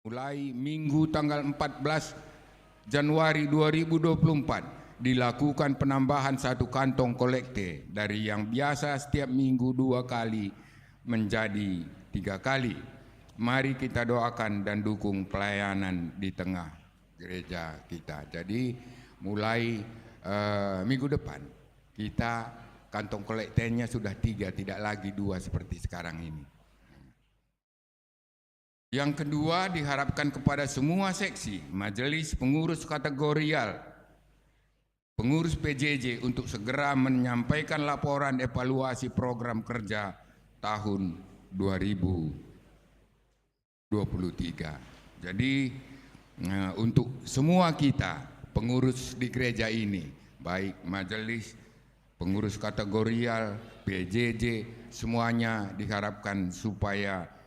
Mulai Minggu tanggal 14 Januari 2024 dilakukan penambahan 1 kantong kolekte dari yang biasa setiap minggu 2 kali menjadi 3 kali. Mari kita doakan dan dukung pelayanan di tengah gereja kita. Jadi mulai minggu depan kita kantong kolektenya sudah 3, tidak lagi 2 seperti sekarang ini. Yang kedua, diharapkan kepada semua seksi, majelis pengurus kategorial, pengurus PJJ untuk segera menyampaikan laporan evaluasi program kerja tahun 2023. Jadi untuk semua kita, pengurus di gereja ini, baik majelis, pengurus kategorial, PJJ, semuanya diharapkan supaya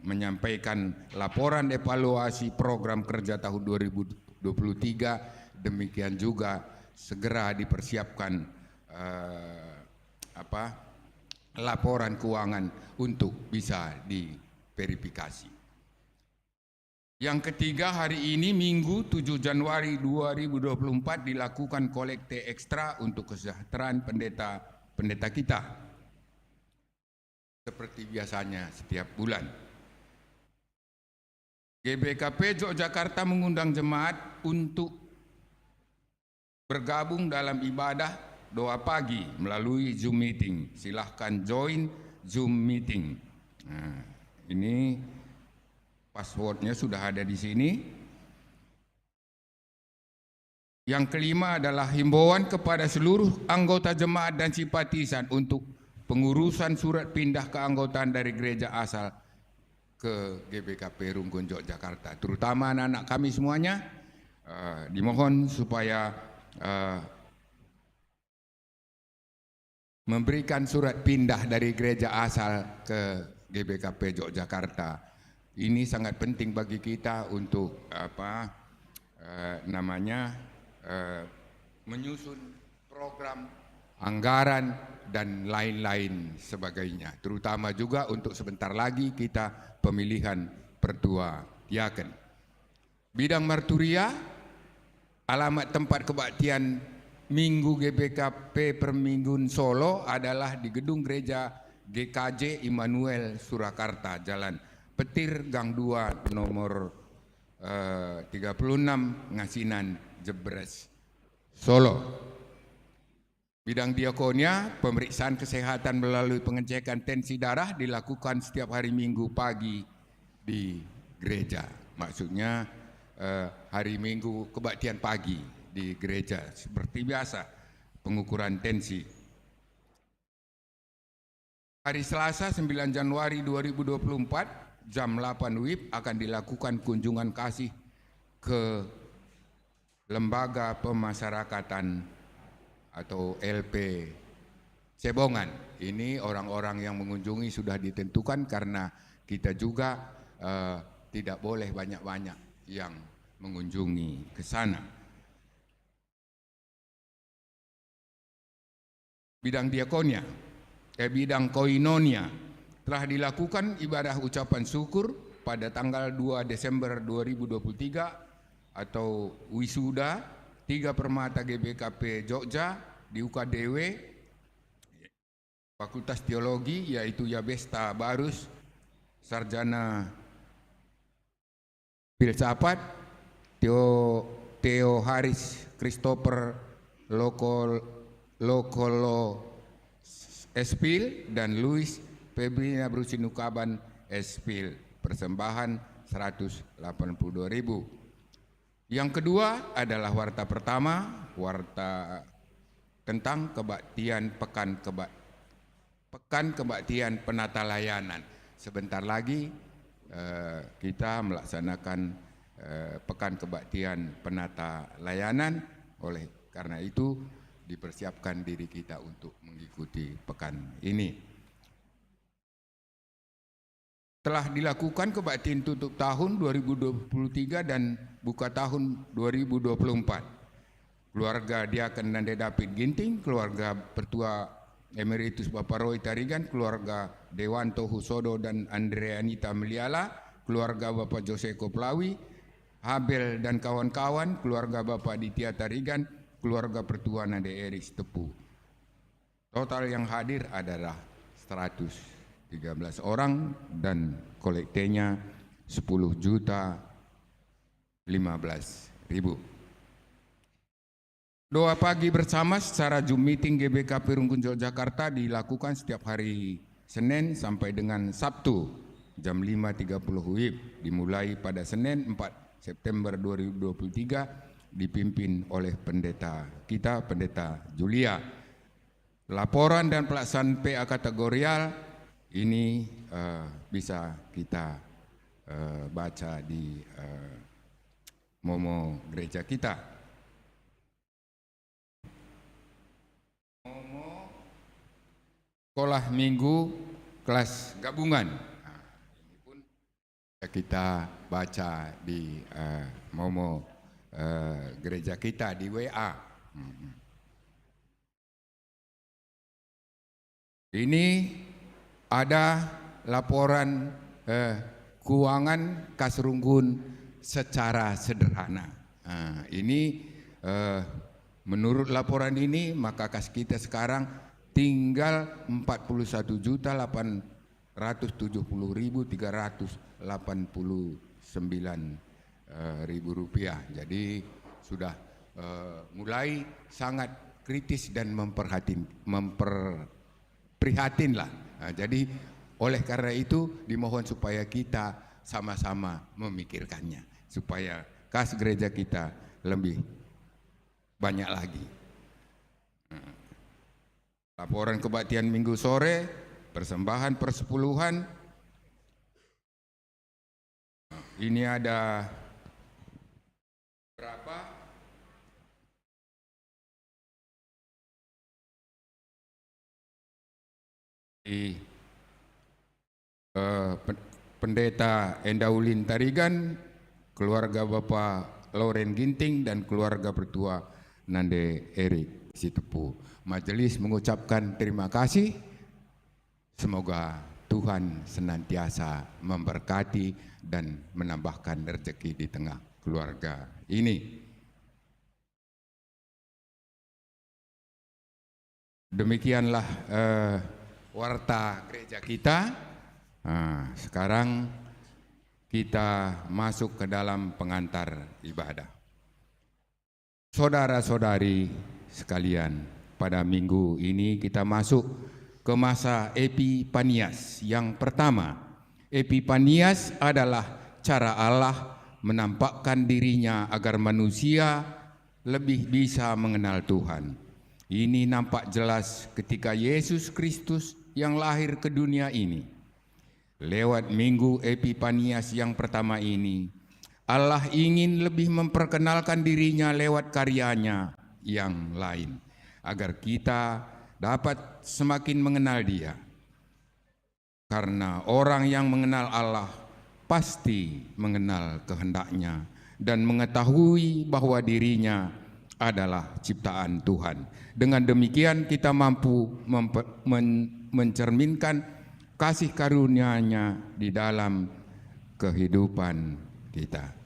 menyampaikan laporan evaluasi program kerja tahun 2023, demikian juga segera dipersiapkan laporan keuangan untuk bisa diverifikasi. Yang ketiga, hari ini Minggu 7 Januari 2024 dilakukan kolekte ekstra untuk kesejahteraan pendeta kita. Seperti biasanya setiap bulan. GBKP Yogyakarta mengundang jemaat untuk bergabung dalam ibadah doa pagi melalui Zoom meeting. Silahkan join Zoom meeting. Nah, ini passwordnya sudah ada di sini. Yang kelima adalah himbauan kepada seluruh anggota jemaat dan simpatisan untuk pengurusan surat pindah keanggotaan dari gereja asal ke GBKP Rungkun Yogyakarta, terutama anak-anak kami semuanya, dimohon supaya memberikan surat pindah dari gereja asal ke GBKP Yogyakarta. Ini sangat penting bagi kita untuk menyusun program, anggaran, dan lain-lain sebagainya. Terutama juga untuk sebentar lagi kita pemilihan pertua diaken. Bidang marturia, alamat tempat kebaktian Minggu GBKP Perminggun Solo adalah di gedung gereja GKJ Immanuel Surakarta, Jalan Petir, Gang 2, nomor 36, Ngasinan, Jebres, Solo. Bidang diakonia, pemeriksaan kesehatan melalui pengecekan tensi darah dilakukan setiap hari Minggu pagi di gereja. Maksudnya hari Minggu kebaktian pagi di gereja. Seperti biasa, pengukuran tensi. Hari Selasa 9 Januari 2024, jam 8 WIB akan dilakukan kunjungan kasih ke Lembaga Pemasyarakatan atau LP Cebongan. Ini orang-orang yang mengunjungi sudah ditentukan karena kita juga tidak boleh banyak-banyak yang mengunjungi ke sana. Bidang diakonia, bidang koinonia telah dilakukan ibadah ucapan syukur pada tanggal 2 Desember 2023 atau wisuda 3 Permata GBKP Jogja di UKDW Fakultas Teologi, yaitu Yabesta Barus, Sarjana Filsafat, Theo Haris Christopher Lokolo Espil, dan Luis Febrina Brusinukaban Espil. Persembahan 182.000. Yang kedua adalah warta pertama, warta tentang kebaktian pekan kebaktian penata layanan. Sebentar lagi kita melaksanakan pekan kebaktian penata layanan. Oleh karena itu dipersiapkan diri kita untuk mengikuti pekan ini. Telah dilakukan kebaktian tutup tahun 2023 dan buka tahun 2024. Keluarga Diaken Nande David Ginting, keluarga Pertua Emeritus Bapak Roy Tarigan, keluarga Dewanto Husodo dan Andrea Anita Meliala, keluarga Bapak Joseko Plawi, Habel dan kawan-kawan, keluarga Bapak Ditya Tarigan, keluarga Pertua Nade Eris Tepu. Total yang hadir adalah 113 orang dan kolektenya 10.015.000. Doa pagi bersama secara Zoom meeting GBK Perunggunjol Jakarta dilakukan setiap hari Senin sampai dengan Sabtu jam 5.30 WIB, dimulai pada Senin 4 September 2023 dipimpin oleh pendeta kita, Pendeta Julia. Laporan dan pelaksanaan PA kategorial ini bisa kita baca di Momo gereja kita. Momo sekolah minggu kelas gabungan. Nah, ini pun kita baca di Momo gereja kita di WA. Ini ada laporan keuangan Kas Runggun secara sederhana. Nah, ini menurut laporan ini maka kas kita sekarang tinggal 41.389 rupiah. Jadi sudah mulai sangat kritis dan prihatin lah. Nah, jadi oleh karena itu dimohon supaya kita sama-sama memikirkannya supaya kas gereja kita lebih banyak lagi. Nah, laporan kebaktian minggu sore, persembahan persepuluhan. Nah, ini ada berapa? Pendeta Endaulin Tarigan, keluarga Bapak Loren Ginting dan keluarga Pertua Nande Erik Sitepu. Majelis mengucapkan terima kasih. Semoga Tuhan senantiasa memberkati dan menambahkan rezeki di tengah keluarga ini. Demikianlah warta gereja kita. Nah, sekarang kita masuk ke dalam pengantar ibadah. Saudara-saudari sekalian, pada minggu ini kita masuk ke masa Epifanias. Yang pertama, Epifanias adalah cara Allah menampakkan dirinya agar manusia lebih bisa mengenal Tuhan. Ini nampak jelas ketika Yesus Kristus yang lahir ke dunia ini. Lewat minggu Epifanias yang pertama ini, Allah ingin lebih memperkenalkan dirinya lewat karyanya yang lain, agar kita dapat semakin mengenal Dia. Karena orang yang mengenal Allah pasti mengenal kehendaknya dan mengetahui bahwa dirinya adalah ciptaan Tuhan. Dengan demikian kita mampu mencerminkan kasih karunia-Nya di dalam kehidupan kita.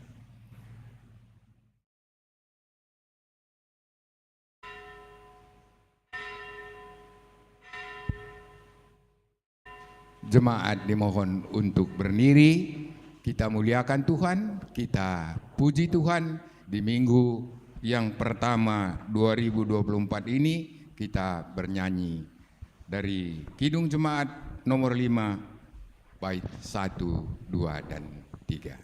Jemaat dimohon untuk berdiri, kita muliakan Tuhan, kita puji Tuhan di minggu yang pertama 2024 ini. Kita bernyanyi dari Kidung Jemaat nomor 5 bait 1, 2 dan 3.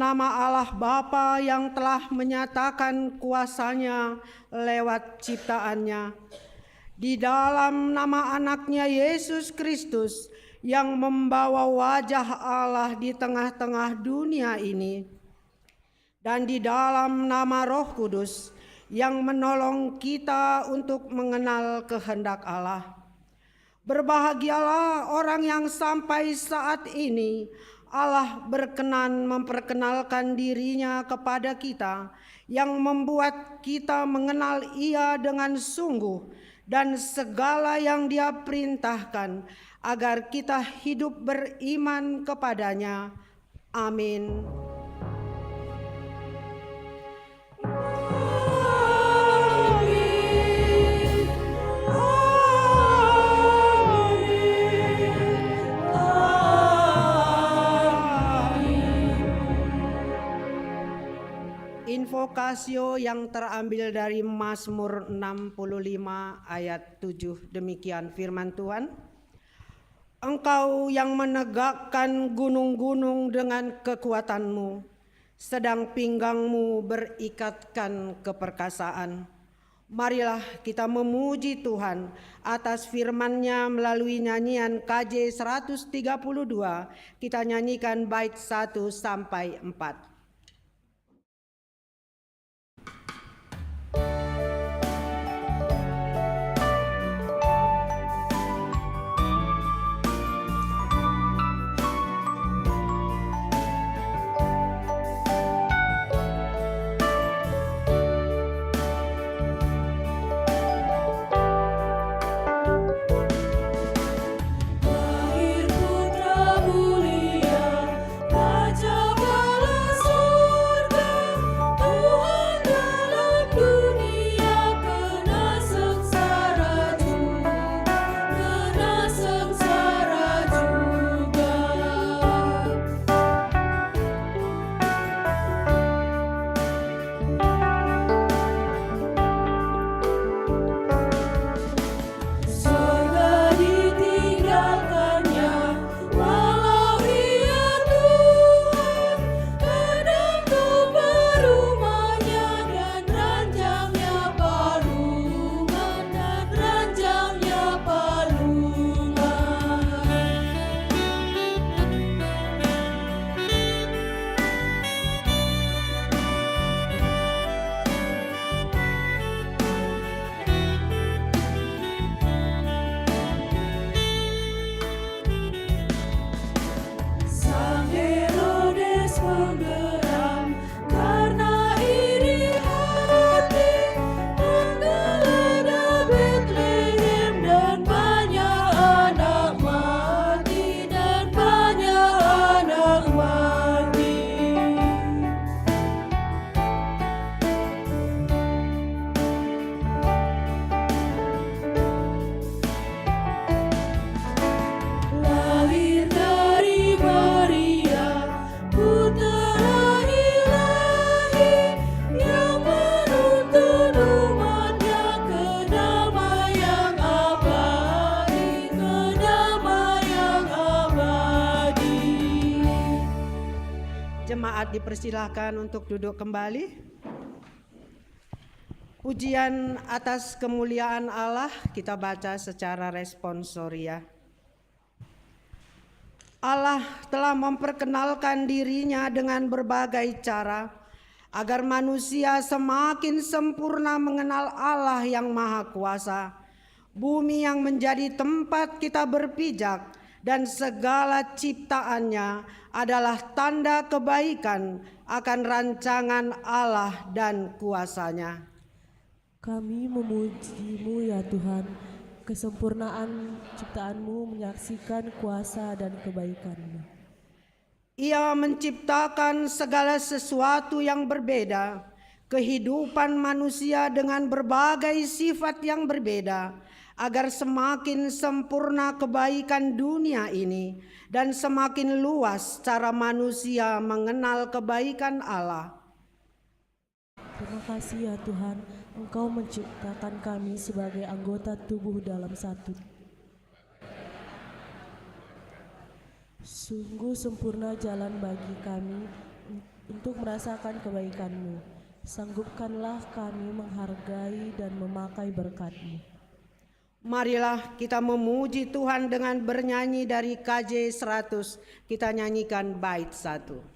nama Allah Bapa yang telah menyatakan kuasa-Nya lewat ciptaannya, di dalam nama anaknya Yesus Kristus yang membawa wajah Allah di tengah-tengah dunia ini, dan di dalam nama Roh Kudus yang menolong kita untuk mengenal kehendak Allah. Berbahagialah orang yang sampai saat ini Allah berkenan memperkenalkan dirinya kepada kita, yang membuat kita mengenal Ia dengan sungguh dan segala yang Dia perintahkan, agar kita hidup beriman kepadanya. Amin. Invokasio yang terambil dari Mazmur 65 ayat 7. Demikian firman Tuhan. Engkau yang menegakkan gunung-gunung dengan kekuatan-Mu, sedang pinggangmu berikatkan keperkasaan. Marilah kita memuji Tuhan atas firman-Nya melalui nyanyian KJ 132. Kita nyanyikan bait 1 sampai 4. Jemaat dipersilahkan untuk duduk kembali. Pujian atas kemuliaan Allah kita baca secara responsoria. Allah telah memperkenalkan dirinya dengan berbagai cara agar manusia semakin sempurna mengenal Allah yang Maha Kuasa. Bumi yang menjadi tempat kita berpijak dan segala ciptaannya adalah tanda kebaikan akan rancangan Allah dan kuasa-Nya. Kami memuji-Mu ya Tuhan, kesempurnaan ciptaan-Mu menyaksikan kuasa dan kebaikan-Mu. Ia menciptakan segala sesuatu yang berbeda, kehidupan manusia dengan berbagai sifat yang berbeda, agar semakin sempurna kebaikan dunia ini dan semakin luas cara manusia mengenal kebaikan Allah. Terima kasih ya Tuhan, Engkau menciptakan kami sebagai anggota tubuh dalam satu. Sungguh sempurna jalan bagi kami untuk merasakan kebaikan-Mu. Sanggupkanlah kami menghargai dan memakai berkat-Mu. Marilah kita memuji Tuhan dengan bernyanyi dari KJ 100. Kita nyanyikan bait 1.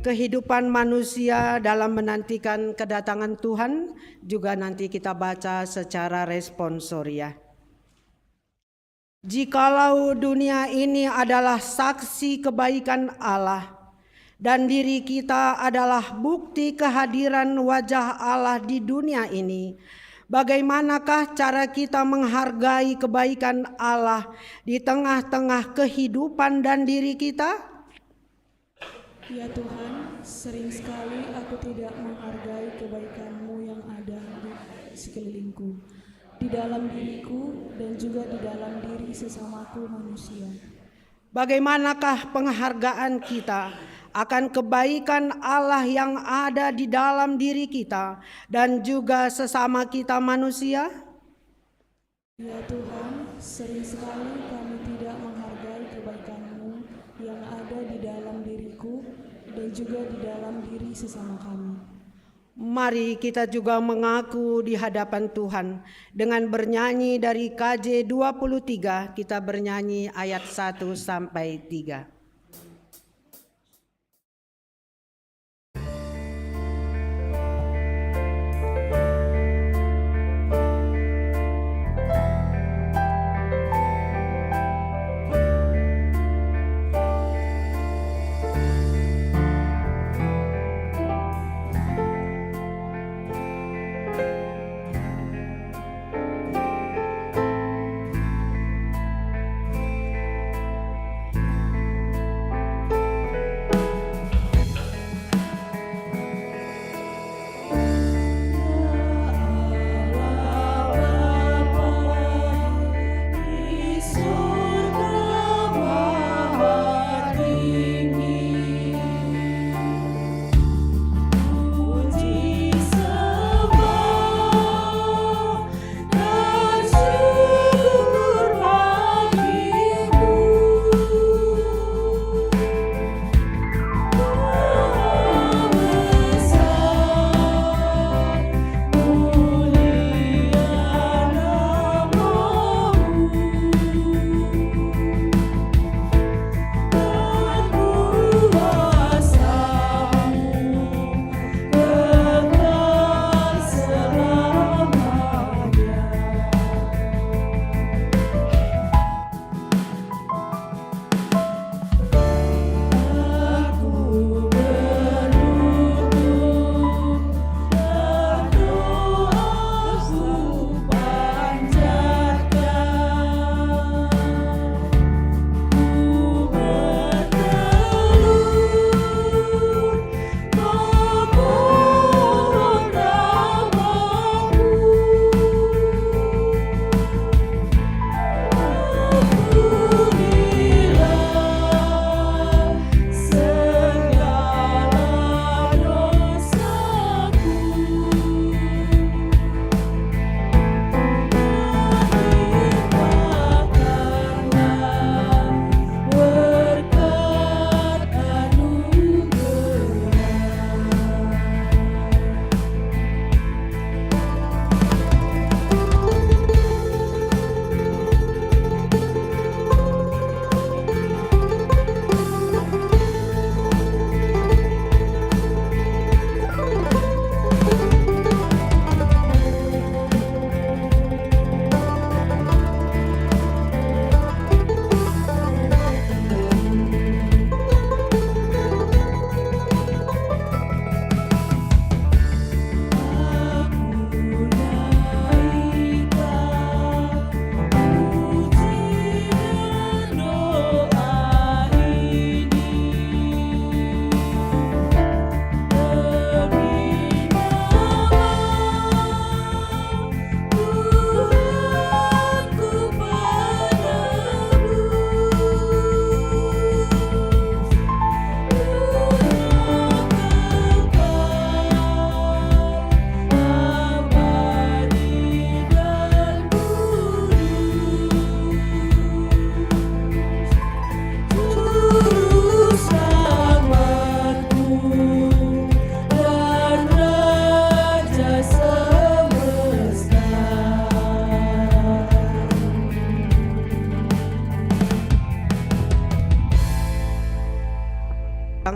Kehidupan manusia dalam menantikan kedatangan Tuhan juga nanti kita baca secara responsorial. Jikalau dunia ini adalah saksi kebaikan Allah dan diri kita adalah bukti kehadiran wajah Allah di dunia ini, bagaimanakah cara kita menghargai kebaikan Allah di tengah-tengah kehidupan dan diri kita? Ya Tuhan, sering sekali aku tidak menghargai kebaikan-Mu yang ada di sekelilingku, di dalam diriku dan juga di dalam diri sesamaku manusia. Bagaimanakah penghargaan kita akan kebaikan Allah yang ada di dalam diri kita dan juga sesama kita manusia? Ya Tuhan, sering sekali kami tidak menghargai kebaikan-Mu yang ada di dalam diriku dan juga di dalam diri sesama kami. Mari kita juga mengaku di hadapan Tuhan dengan bernyanyi dari KJ 23, kita bernyanyi ayat 1 sampai 3.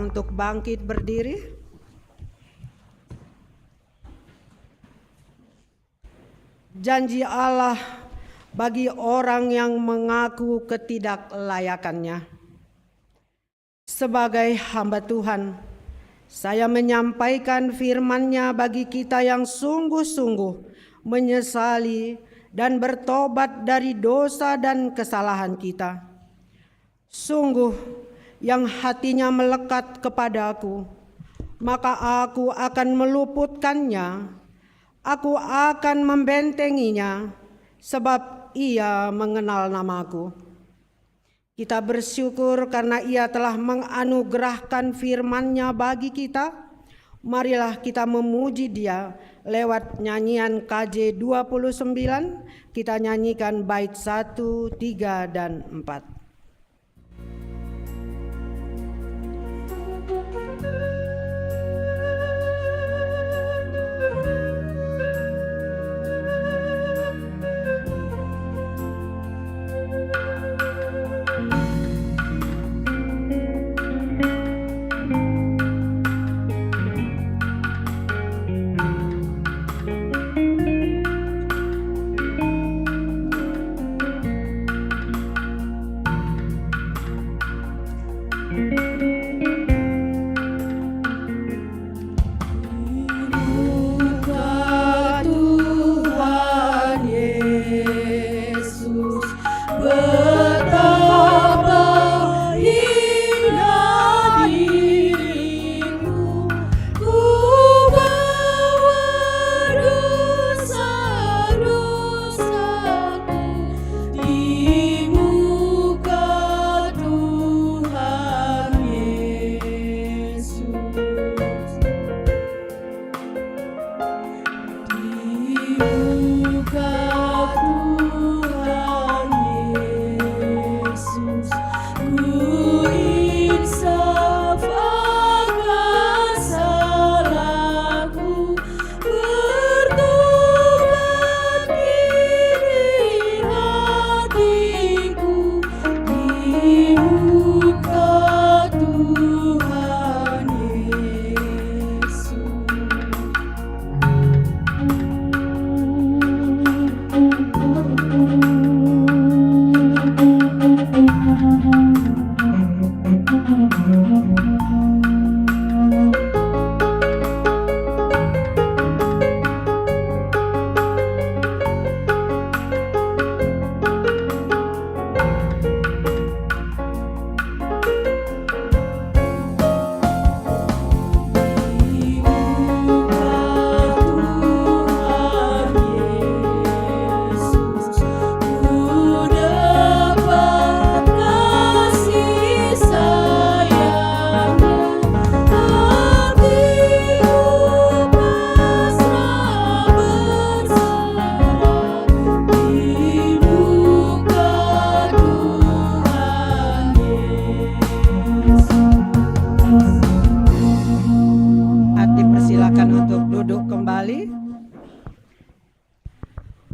untuk bangkit berdiri. Janji Allah bagi orang yang mengaku ketidaklayakannya. Sebagai hamba Tuhan, saya menyampaikan firman-Nya bagi kita yang sungguh-sungguh menyesali dan bertobat dari dosa dan kesalahan kita. Sungguh yang hatinya melekat kepadaku, maka aku akan meluputkannya, aku akan membentenginya, sebab ia mengenal namaku. Kita bersyukur karena ia telah menganugerahkan firman-Nya bagi kita. Marilah kita memuji Dia lewat nyanyian KJ 29. Kita nyanyikan bait 1, 3, dan 4.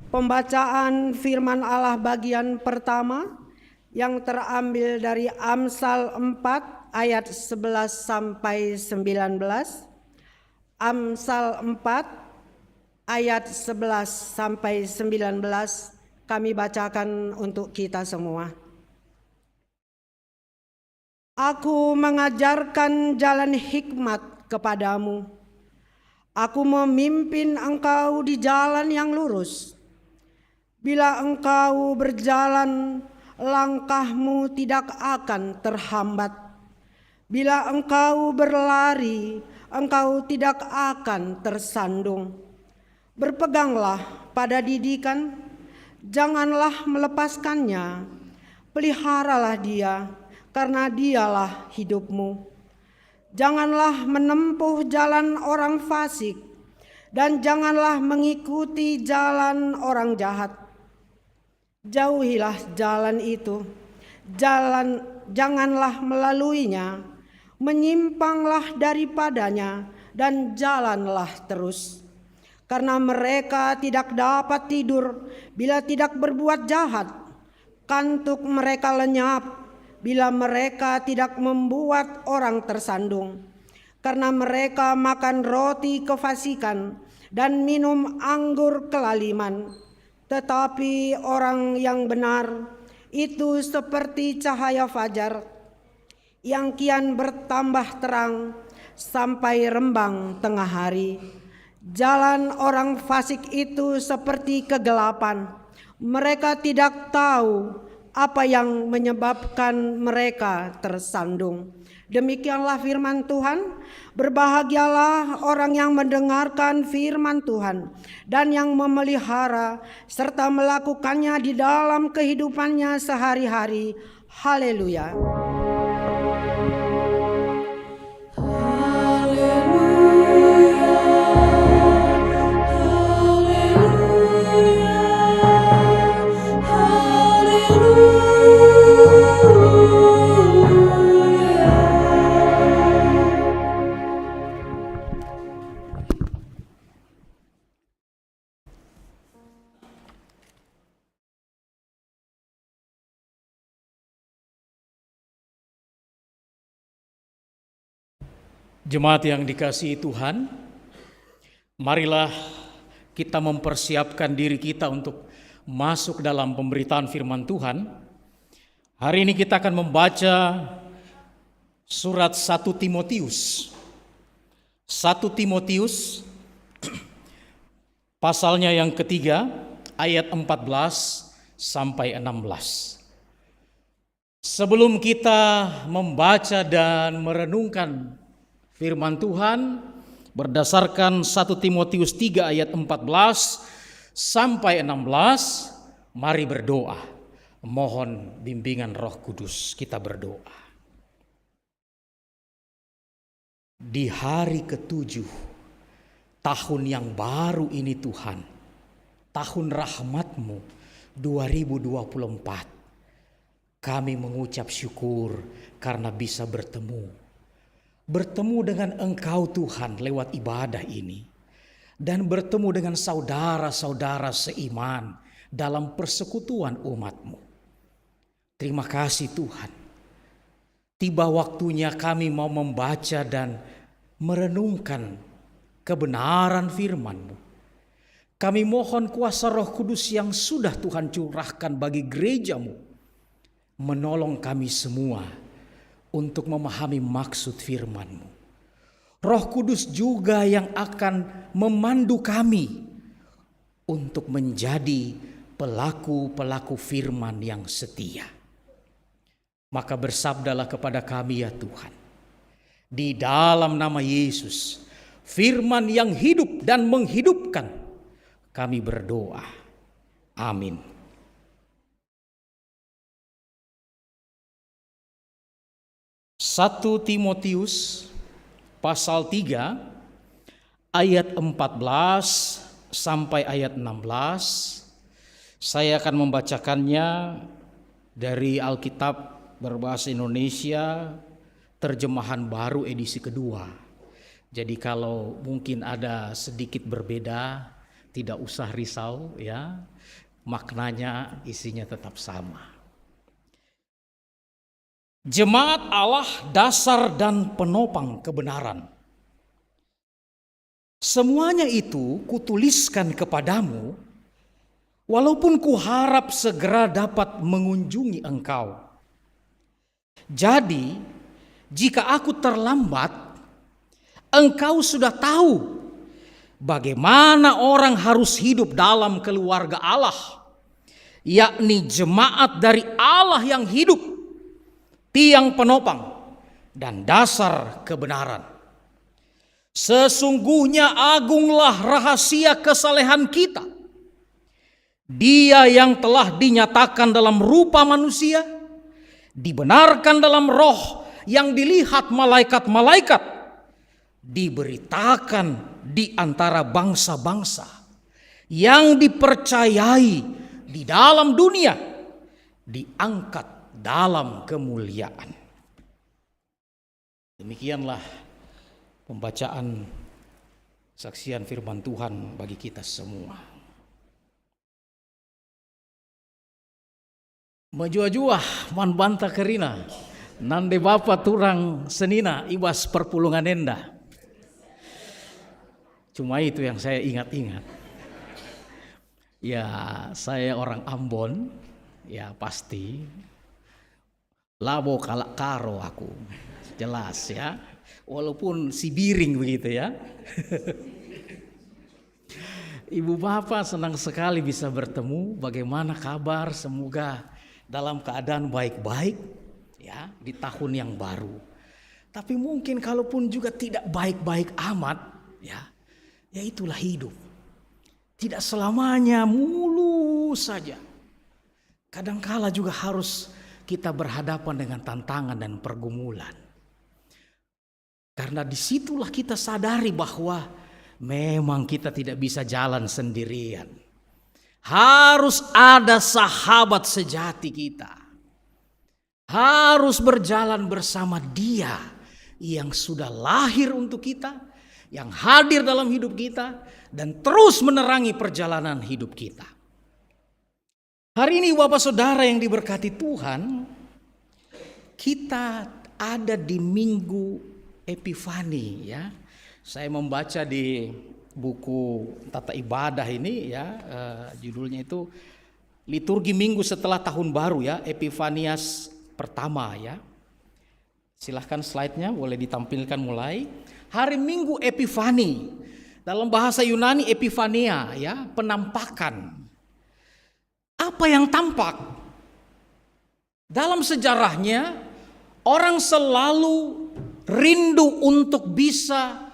Pembacaan firman Allah bagian pertama yang terambil dari Amsal 4 ayat 11 sampai 19. Amsal 4 ayat 11 sampai 19 kami bacakan untuk kita semua. Aku mengajarkan jalan hikmat kepadamu. Aku memimpin engkau di jalan yang lurus. Bila engkau berjalan, langkahmu tidak akan terhambat. Bila engkau berlari, engkau tidak akan tersandung. Berpeganglah pada didikan, janganlah melepaskannya. Peliharalah dia, karena dialah hidupmu. Janganlah menempuh jalan orang fasik, dan janganlah mengikuti jalan orang jahat. Jauhilah jalan itu, janganlah melaluinya, menyimpanglah daripadanya, dan jalanlah terus. Karena mereka tidak dapat tidur bila tidak berbuat jahat, kantuk mereka lenyap bila mereka tidak membuat orang tersandung. Karena mereka makan roti kefasikan dan minum anggur kelaliman. Tetapi orang yang benar itu seperti cahaya fajar yang kian bertambah terang sampai rembang tengah hari. Jalan orang fasik itu seperti kegelapan. Mereka tidak tahu apa yang menyebabkan mereka tersandung. Demikianlah firman Tuhan. Berbahagialah orang yang mendengarkan firman Tuhan dan yang memelihara serta melakukannya di dalam kehidupannya sehari-hari. Haleluya. Jemaat yang dikasihi Tuhan, marilah kita mempersiapkan diri kita untuk masuk dalam pemberitaan firman Tuhan. Hari ini kita akan membaca surat 1 Timotius. 1 Timotius pasalnya yang ketiga, ayat 14 sampai 16. Sebelum kita membaca dan merenungkan firman Tuhan berdasarkan 1 Timotius 3 ayat 14 sampai 16, mari berdoa. Mohon bimbingan Roh Kudus, kita berdoa. Di hari ke-7 tahun yang baru ini Tuhan, tahun rahmat-Mu 2024, kami mengucap syukur karena bisa bertemu dengan Engkau Tuhan lewat ibadah ini, dan bertemu dengan saudara-saudara seiman dalam persekutuan umat-Mu. Terima kasih Tuhan. Tiba waktunya kami mau membaca dan merenungkan kebenaran firman-Mu. Kami mohon kuasa Roh Kudus yang sudah Tuhan curahkan bagi gereja-Mu, menolong kami semua untuk memahami maksud firman-Mu. Roh Kudus juga yang akan memandu kami untuk menjadi pelaku-pelaku firman yang setia. Maka bersabdalah kepada kami ya Tuhan, di dalam nama Yesus, firman yang hidup dan menghidupkan, kami berdoa. Amin. Satu Timotius pasal 3 ayat 14 sampai ayat 16. Saya akan membacakannya dari Alkitab berbahasa Indonesia, terjemahan baru edisi kedua. Jadi kalau mungkin ada sedikit berbeda, tidak usah risau ya. Maknanya, isinya tetap sama. Jemaat Allah dasar dan penopang kebenaran. Semuanya itu kutuliskan kepadamu, walaupun kuharap segera dapat mengunjungi engkau. Jadi, jika aku terlambat, engkau sudah tahu bagaimana orang harus hidup dalam keluarga Allah, yakni jemaat dari Allah yang hidup, tiang penopang dan dasar kebenaran. Sesungguhnya agunglah rahasia kesalehan kita. Dia yang telah dinyatakan dalam rupa manusia, dibenarkan dalam roh yang dilihat malaikat-malaikat, diberitakan di antara bangsa-bangsa, yang dipercayai di dalam dunia, diangkat dalam kemuliaan. Demikianlah pembacaan saksian firman Tuhan bagi kita semua. Menjua-jua man banta kerina. Nande bapa turang senina ibas perpulungan enda. Cuma itu yang saya ingat-ingat. Ya, saya orang Ambon, ya pasti. Labo kalak karo aku, jelas ya. Walaupun si biring begitu ya. Ibu bapak senang sekali bisa bertemu. Bagaimana kabar? Semoga dalam keadaan baik-baik. Ya, di tahun yang baru. Tapi mungkin kalaupun juga tidak baik-baik amat, ya itulah hidup. Tidak selamanya mulus saja. Kadangkala juga harus kita berhadapan dengan tantangan dan pergumulan. Karena disitulah kita sadari bahwa memang kita tidak bisa jalan sendirian. Harus ada sahabat sejati kita. Harus berjalan bersama Dia yang sudah lahir untuk kita, yang hadir dalam hidup kita, dan terus menerangi perjalanan hidup kita. Hari ini Bapak Saudara yang diberkati Tuhan, kita ada di Minggu Epifani ya. Saya membaca di buku Tata Ibadah ini ya, judulnya itu Liturgi Minggu setelah Tahun Baru ya, Epifanias pertama ya. Silahkan slide-nya boleh ditampilkan mulai. Hari Minggu Epifani. Dalam bahasa Yunani Epifania ya, penampakan. Apa yang tampak? Dalam sejarahnya orang selalu rindu untuk bisa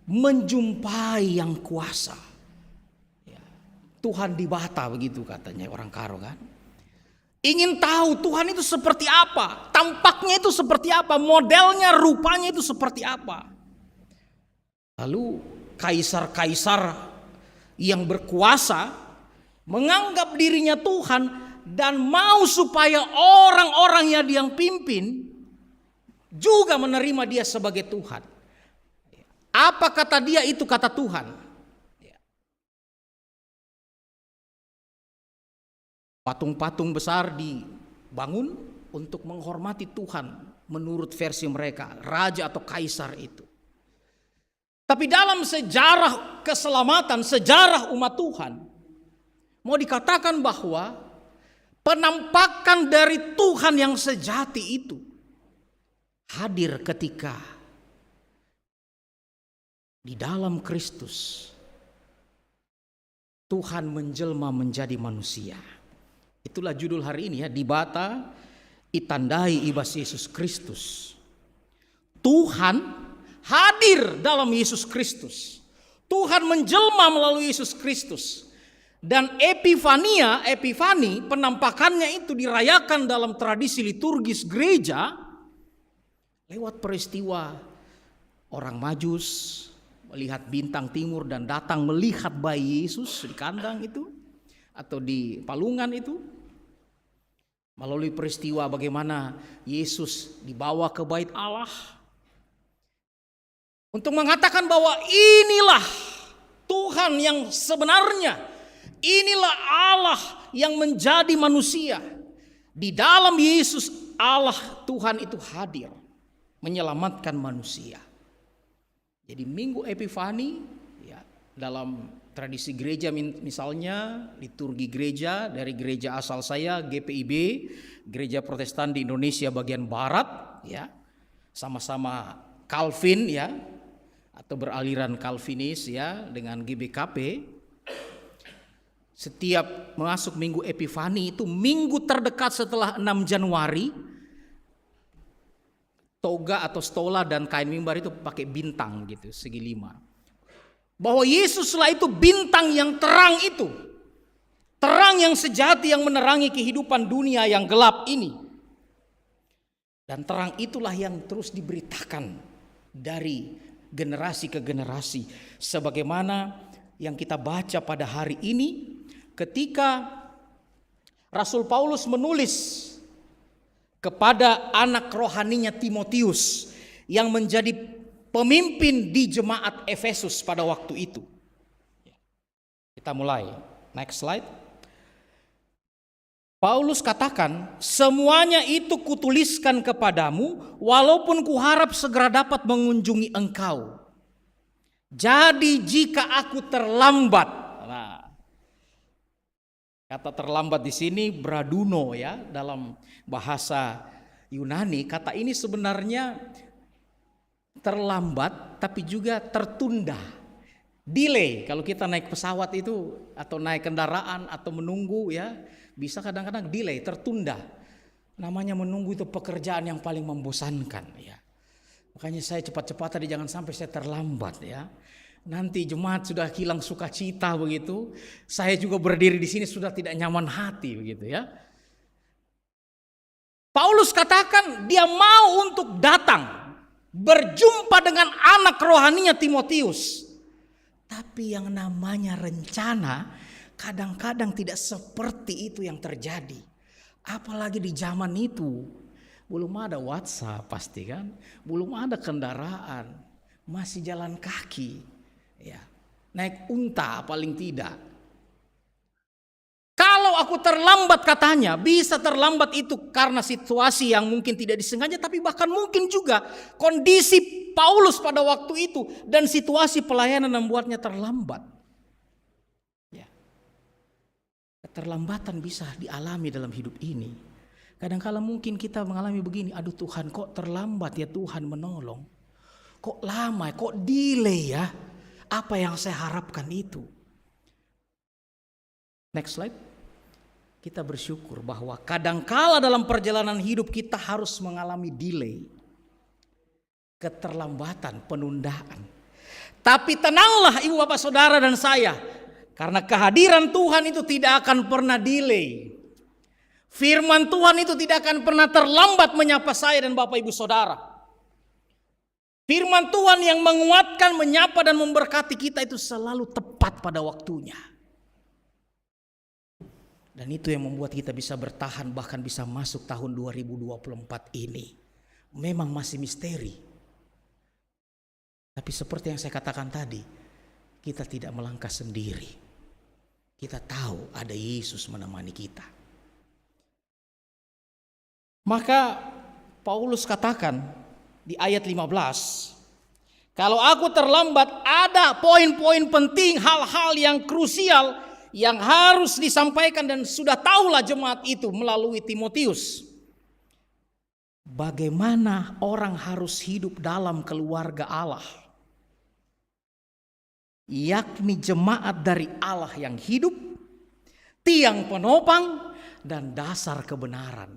menjumpai yang kuasa. Ya, Tuhan di bata begitu katanya orang Karo kan. Ingin tahu Tuhan itu seperti apa, tampaknya itu seperti apa, modelnya, rupanya itu seperti apa. Lalu kaisar-kaisar yang berkuasa menganggap dirinya Tuhan dan mau supaya orang-orang yang dia pimpin juga menerima dia sebagai Tuhan. Apa kata dia itu kata Tuhan. Patung-patung besar dibangun untuk menghormati Tuhan menurut versi mereka, raja atau kaisar itu. Tapi dalam sejarah keselamatan, sejarah umat Tuhan, mau dikatakan bahwa penampakan dari Tuhan yang sejati itu hadir ketika di dalam Kristus Tuhan menjelma menjadi manusia. Itulah judul hari ini ya, dibata itandai ibas Yesus Kristus. Tuhan hadir dalam Yesus Kristus. Tuhan menjelma melalui Yesus Kristus. Dan Epifani, penampakannya itu dirayakan dalam tradisi liturgis gereja lewat peristiwa orang Majus melihat bintang timur dan datang melihat bayi Yesus di kandang itu atau di palungan itu. Melalui peristiwa bagaimana Yesus dibawa ke bait Allah untuk mengatakan bahwa inilah Tuhan yang sebenarnya, inilah Allah yang menjadi manusia. Di dalam Yesus Allah Tuhan itu hadir menyelamatkan manusia. Jadi Minggu Epifani ya, dalam tradisi gereja misalnya liturgi gereja dari gereja asal saya GPIB, Gereja Protestan di Indonesia bagian barat ya, sama-sama Calvin ya atau beraliran Calvinis ya dengan GBKP. Setiap masuk Minggu Epifani itu minggu terdekat setelah 6 Januari, toga atau stola dan kain mimbar itu pakai bintang gitu, segi 5. Bahwa Yesuslah itu bintang yang terang itu. Terang yang sejati yang menerangi kehidupan dunia yang gelap ini. Dan terang itulah yang terus diberitakan dari generasi ke generasi. Sebagaimana yang kita baca pada hari ini ketika Rasul Paulus menulis kepada anak rohaninya Timotius yang menjadi pemimpin di jemaat Efesus pada waktu itu. Kita mulai. Next slide. Paulus katakan, semuanya itu kutuliskan kepadamu, walaupun kuharap segera dapat mengunjungi engkau. Jadi jika aku terlambat, nah, kata terlambat di sini braduno ya, dalam bahasa Yunani. Kata ini sebenarnya terlambat tapi juga tertunda. Delay, kalau kita naik pesawat itu atau naik kendaraan atau menunggu ya, bisa kadang-kadang delay, tertunda. Namanya menunggu itu pekerjaan yang paling membosankan ya. Makanya saya cepat-cepat tadi, jangan sampai saya terlambat ya. Nanti jemaat sudah hilang sukacita begitu. Saya juga berdiri di sini sudah tidak nyaman hati begitu ya. Paulus katakan dia mau untuk datang berjumpa dengan anak rohaninya Timotius. Tapi yang namanya rencana kadang-kadang tidak seperti itu yang terjadi. Apalagi di zaman itu belum ada WhatsApp pasti kan, belum ada kendaraan, masih jalan kaki, ya, naik unta paling tidak. Kalau aku terlambat katanya, bisa terlambat itu karena situasi yang mungkin tidak disengaja, tapi bahkan mungkin juga kondisi Paulus pada waktu itu dan situasi pelayanan membuatnya terlambat. Ya. Keterlambatan bisa dialami dalam hidup ini. Kadang-kala mungkin kita mengalami begini, aduh Tuhan kok terlambat ya Tuhan menolong. Kok lama, kok delay ya. Apa yang saya harapkan itu. Next slide. Kita bersyukur bahwa kadangkala dalam perjalanan hidup kita harus mengalami delay. Keterlambatan, penundaan. Tapi tenanglah ibu bapak saudara dan saya. Karena kehadiran Tuhan itu tidak akan pernah delay. Firman Tuhan itu tidak akan pernah terlambat menyapa saya dan bapak ibu saudara. Firman Tuhan yang menguatkan, menyapa dan memberkati kita itu selalu tepat pada waktunya. Dan itu yang membuat kita bisa bertahan bahkan bisa masuk tahun 2024 ini. Memang masih misteri. Tapi seperti yang saya katakan tadi, kita tidak melangkah sendiri. Kita tahu ada Yesus menemani kita. Maka Paulus katakan di ayat 15, kalau aku terlambat ada poin-poin penting, hal-hal yang krusial yang harus disampaikan dan sudah tahulah jemaat itu melalui Timotius. Bagaimana orang harus hidup dalam keluarga Allah, yakni jemaat dari Allah yang hidup, tiang penopang dan dasar kebenaran.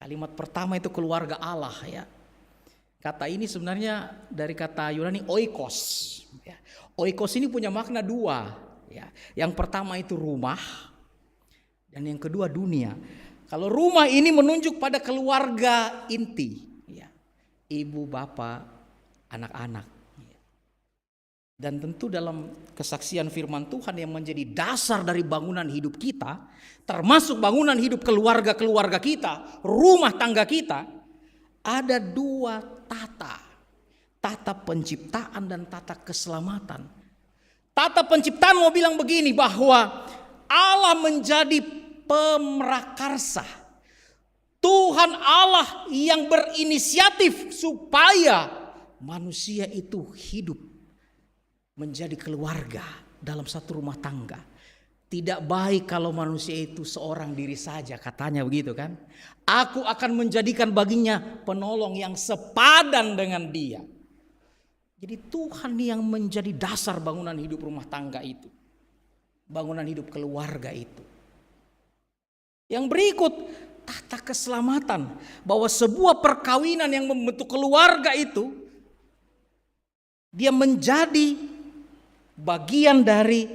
Kalimat pertama itu keluarga Allah ya. Kata ini sebenarnya dari kata Yunani oikos. Oikos ini punya makna dua. Ya. Yang pertama itu rumah dan yang kedua dunia. Kalau rumah ini menunjuk pada keluarga inti, ya. Ibu, bapak, anak-anak. Dan tentu dalam kesaksian firman Tuhan yang menjadi dasar dari bangunan hidup kita, termasuk bangunan hidup keluarga-keluarga kita, rumah tangga kita, ada dua tata. Tata penciptaan dan tata keselamatan. Tata penciptaan mau bilang begini, bahwa Allah menjadi pemrakarsa. Tuhan Allah yang berinisiatif supaya manusia itu hidup menjadi keluarga dalam satu rumah tangga. Tidak baik kalau manusia itu seorang diri saja, katanya begitu kan. Aku akan menjadikan baginya penolong yang sepadan dengan dia. Jadi Tuhan yang menjadi dasar bangunan hidup rumah tangga itu. Bangunan hidup keluarga itu. Yang berikut, tata keselamatan. Bahwa sebuah perkawinan yang membentuk keluarga itu, dia menjadi bagian dari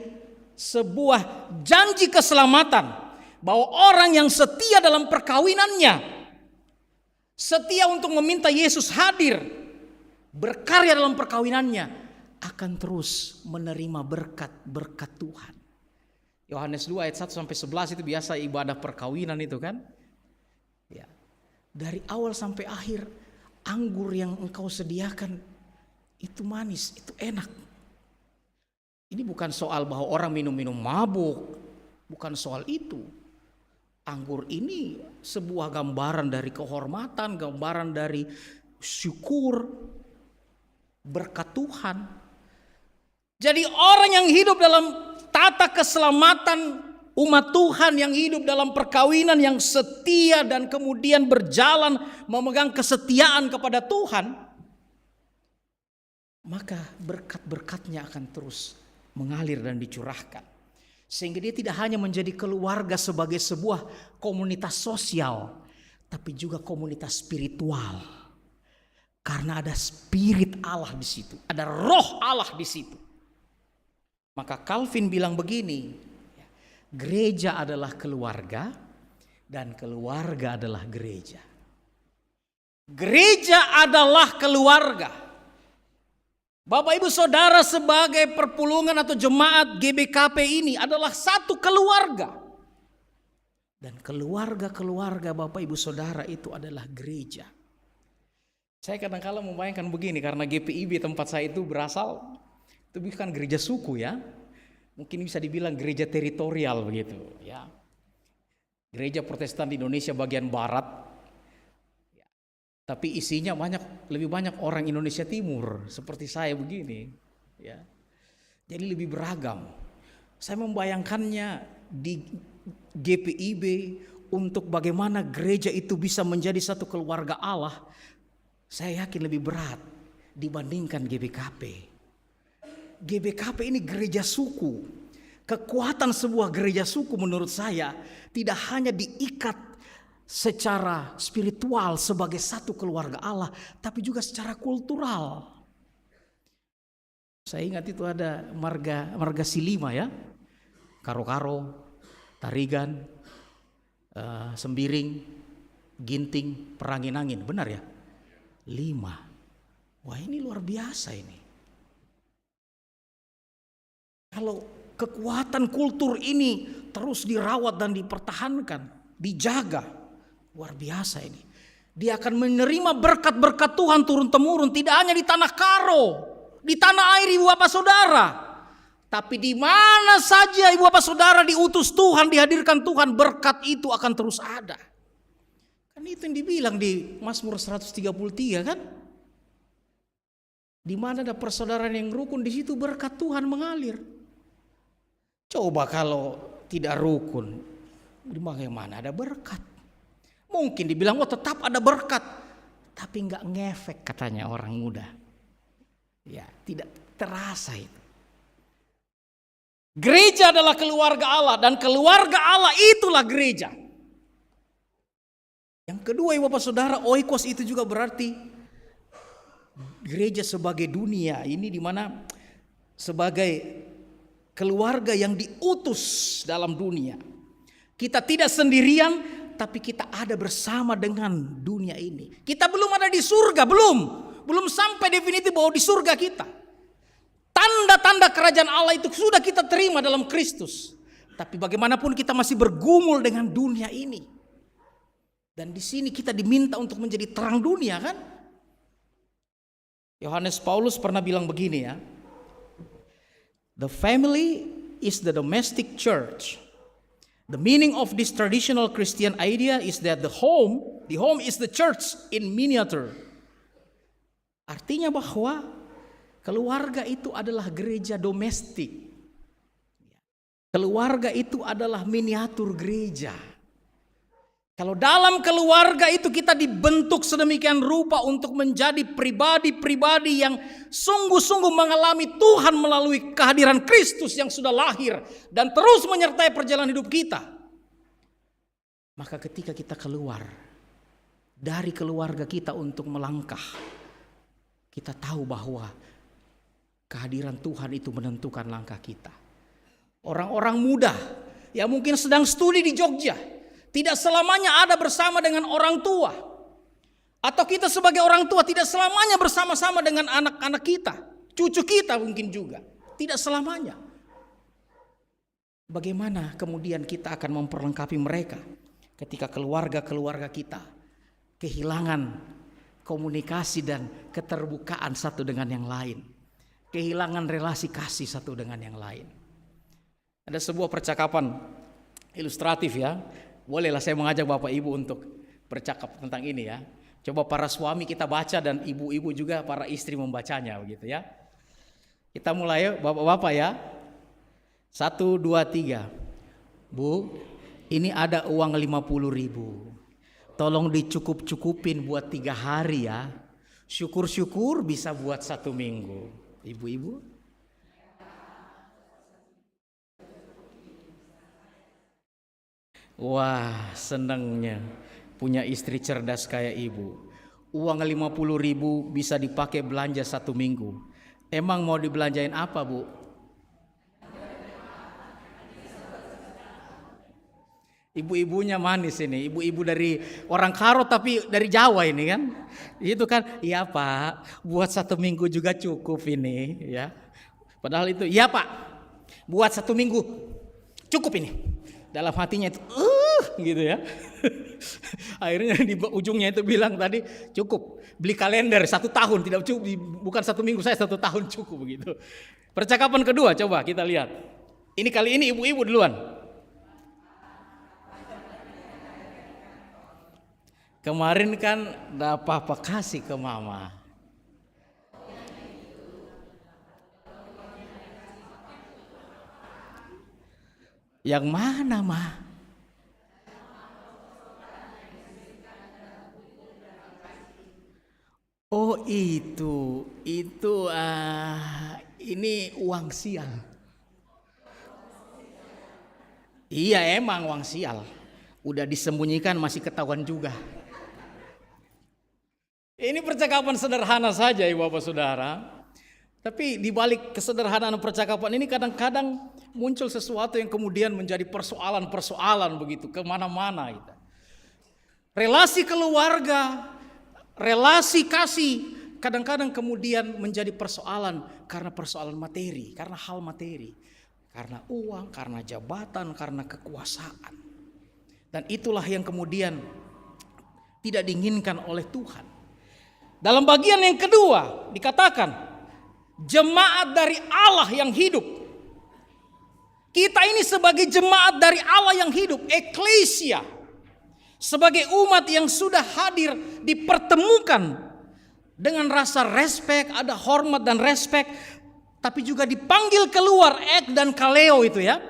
sebuah janji keselamatan. Bahwa orang yang setia dalam perkawinannya, setia untuk meminta Yesus hadir, berkarya dalam perkawinannya, akan terus menerima berkat-berkat Tuhan. Yohanes 2 ayat 1-11 itu biasa ibadah perkawinan itu kan. Ya. Dari awal sampai akhir, anggur yang engkau sediakan itu manis, itu enak. Ini bukan soal bahwa orang minum-minum mabuk, bukan soal itu. Anggur ini sebuah gambaran dari kehormatan, gambaran dari syukur, berkat Tuhan. Jadi orang yang hidup dalam tata keselamatan umat Tuhan, yang hidup dalam perkawinan yang setia dan kemudian berjalan memegang kesetiaan kepada Tuhan, maka berkat-berkatnya akan terus mengalir dan dicurahkan. Sehingga dia tidak hanya menjadi keluarga sebagai sebuah komunitas sosial, tapi juga komunitas spiritual. Karena ada spirit Allah di situ, ada roh Allah di situ. Maka Calvin bilang begini, gereja adalah keluarga dan keluarga adalah gereja. Gereja adalah keluarga. Bapak Ibu Saudara, sebagai perpulungan atau jemaat GBKP ini adalah satu keluarga. Dan keluarga-keluarga Bapak Ibu Saudara itu adalah gereja. Saya kadang-kadang membayangkan begini, karena GPIB tempat saya itu berasal, itu bukan gereja suku ya. Mungkin bisa dibilang gereja teritorial begitu ya. Gereja Protestan di Indonesia bagian barat. Tapi isinya lebih banyak orang Indonesia Timur seperti saya begini, ya. Jadi lebih beragam. Saya membayangkannya di GPIB untuk bagaimana gereja itu bisa menjadi satu keluarga Allah. Saya yakin lebih berat dibandingkan GBKP. GBKP ini gereja suku. Kekuatan sebuah gereja suku menurut saya tidak hanya diikat secara spiritual sebagai satu keluarga Allah, tapi juga secara kultural. Saya ingat itu ada marga Silima ya, Karo-Karo, Tarigan, Sembiring, Ginting, Perangin-angin, benar ya? 5. Wah, ini luar biasa ini. Kalau kekuatan kultur ini terus dirawat dan dipertahankan, dijaga, luar biasa ini. Dia akan menerima berkat-berkat Tuhan turun-temurun, tidak hanya di tanah Karo, di tanah air Ibu Bapak Saudara, tapi di mana saja Ibu Bapak Saudara diutus Tuhan, dihadirkan Tuhan, berkat itu akan terus ada. Kan itu yang dibilang di Mazmur 133 kan? Di mana ada persaudaraan yang rukun, di situ berkat Tuhan mengalir. Coba kalau tidak rukun, di mana ada berkat? Mungkin dibilang, oh tetap ada berkat, tapi nggak ngefek katanya orang muda. Ya, tidak terasa itu. Gereja adalah keluarga Allah dan keluarga Allah itulah gereja. Yang kedua, Ibu Bapak Saudara, oikos itu juga berarti gereja sebagai dunia. Ini dimana sebagai keluarga yang diutus dalam dunia. Kita tidak sendirian, tapi kita ada bersama dengan dunia ini. Kita belum ada di surga, belum sampai definitif bahwa di surga kita. Tanda-tanda kerajaan Allah itu sudah kita terima dalam Kristus. Tapi bagaimanapun kita masih bergumul dengan dunia ini. Dan di sini kita diminta untuk menjadi terang dunia kan? Yohanes Paulus pernah bilang begini ya. The family is the domestic church. The meaning of this traditional Christian idea is that the home is the church in miniature. Artinya bahwa keluarga itu adalah gereja domestik. Keluarga itu adalah miniatur gereja. Kalau dalam keluarga itu kita dibentuk sedemikian rupa untuk menjadi pribadi-pribadi yang sungguh-sungguh mengalami Tuhan melalui kehadiran Kristus yang sudah lahir dan terus menyertai perjalanan hidup kita. Maka ketika kita keluar dari keluarga kita untuk melangkah, kita tahu bahwa kehadiran Tuhan itu menentukan langkah kita. Orang-orang muda yang mungkin sedang studi di Jogja, tidak selamanya ada bersama dengan orang tua. Atau kita sebagai orang tua tidak selamanya bersama-sama dengan anak-anak kita. Cucu kita mungkin juga. Tidak selamanya. Bagaimana kemudian kita akan memperlengkapi mereka ketika keluarga-keluarga kita kehilangan komunikasi dan keterbukaan satu dengan yang lain. Kehilangan relasi kasih satu dengan yang lain. Ada sebuah percakapan ilustratif ya. Bolehlah saya mengajak Bapak Ibu untuk bercakap tentang ini ya. Coba para suami kita baca dan ibu-ibu juga para istri membacanya begitu ya. Kita mulai yuk Bapak-bapak ya. 1, 2, 3. Bu, ini ada uang 50.000. Tolong dicukup-cukupin buat 3 hari ya. Syukur-syukur bisa buat 1 minggu. Ibu-ibu. Wah, senangnya punya istri cerdas kayak ibu. Uang 50.000 bisa dipakai belanja 1 minggu. Emang mau dibelanjain apa, Bu? Ibu-ibunya manis ini, ibu-ibu dari orang Karo tapi dari Jawa ini kan. Itu kan, iya Pak, buat 1 minggu juga cukup ini ya. Padahal itu, iya Pak, buat 1 minggu cukup ini. Dalam hatinya itu, gitu ya. Akhirnya di ujungnya itu bilang tadi, cukup. Beli kalender 1 tahun, tidak cukup, bukan 1 minggu, saya 1 tahun cukup begitu. Percakapan kedua, coba kita lihat. Ini kali ini ibu-ibu duluan. Kemarin kan enggak apa-apa kasih ke mama. Yang mana, Ma? Oh itu ini uang sial. Iya emang uang sial. Udah disembunyikan masih ketahuan juga. Ini percakapan sederhana saja Ibu Bapak Saudara. Tapi di balik kesederhanaan percakapan ini kadang-kadang muncul sesuatu yang kemudian menjadi persoalan-persoalan begitu kemana-mana gitu. Relasi keluarga, relasi kasih kadang-kadang kemudian menjadi persoalan karena persoalan materi, karena hal materi, karena uang, karena jabatan, karena kekuasaan. Dan itulah yang kemudian tidak diinginkan oleh Tuhan. Dalam bagian yang kedua dikatakan jemaat dari Allah yang hidup. Kita ini sebagai jemaat dari Allah yang hidup, eklesia, sebagai umat yang sudah hadir dipertemukan dengan rasa respek, ada hormat dan respek, tapi juga dipanggil keluar dan kaleo itu ya.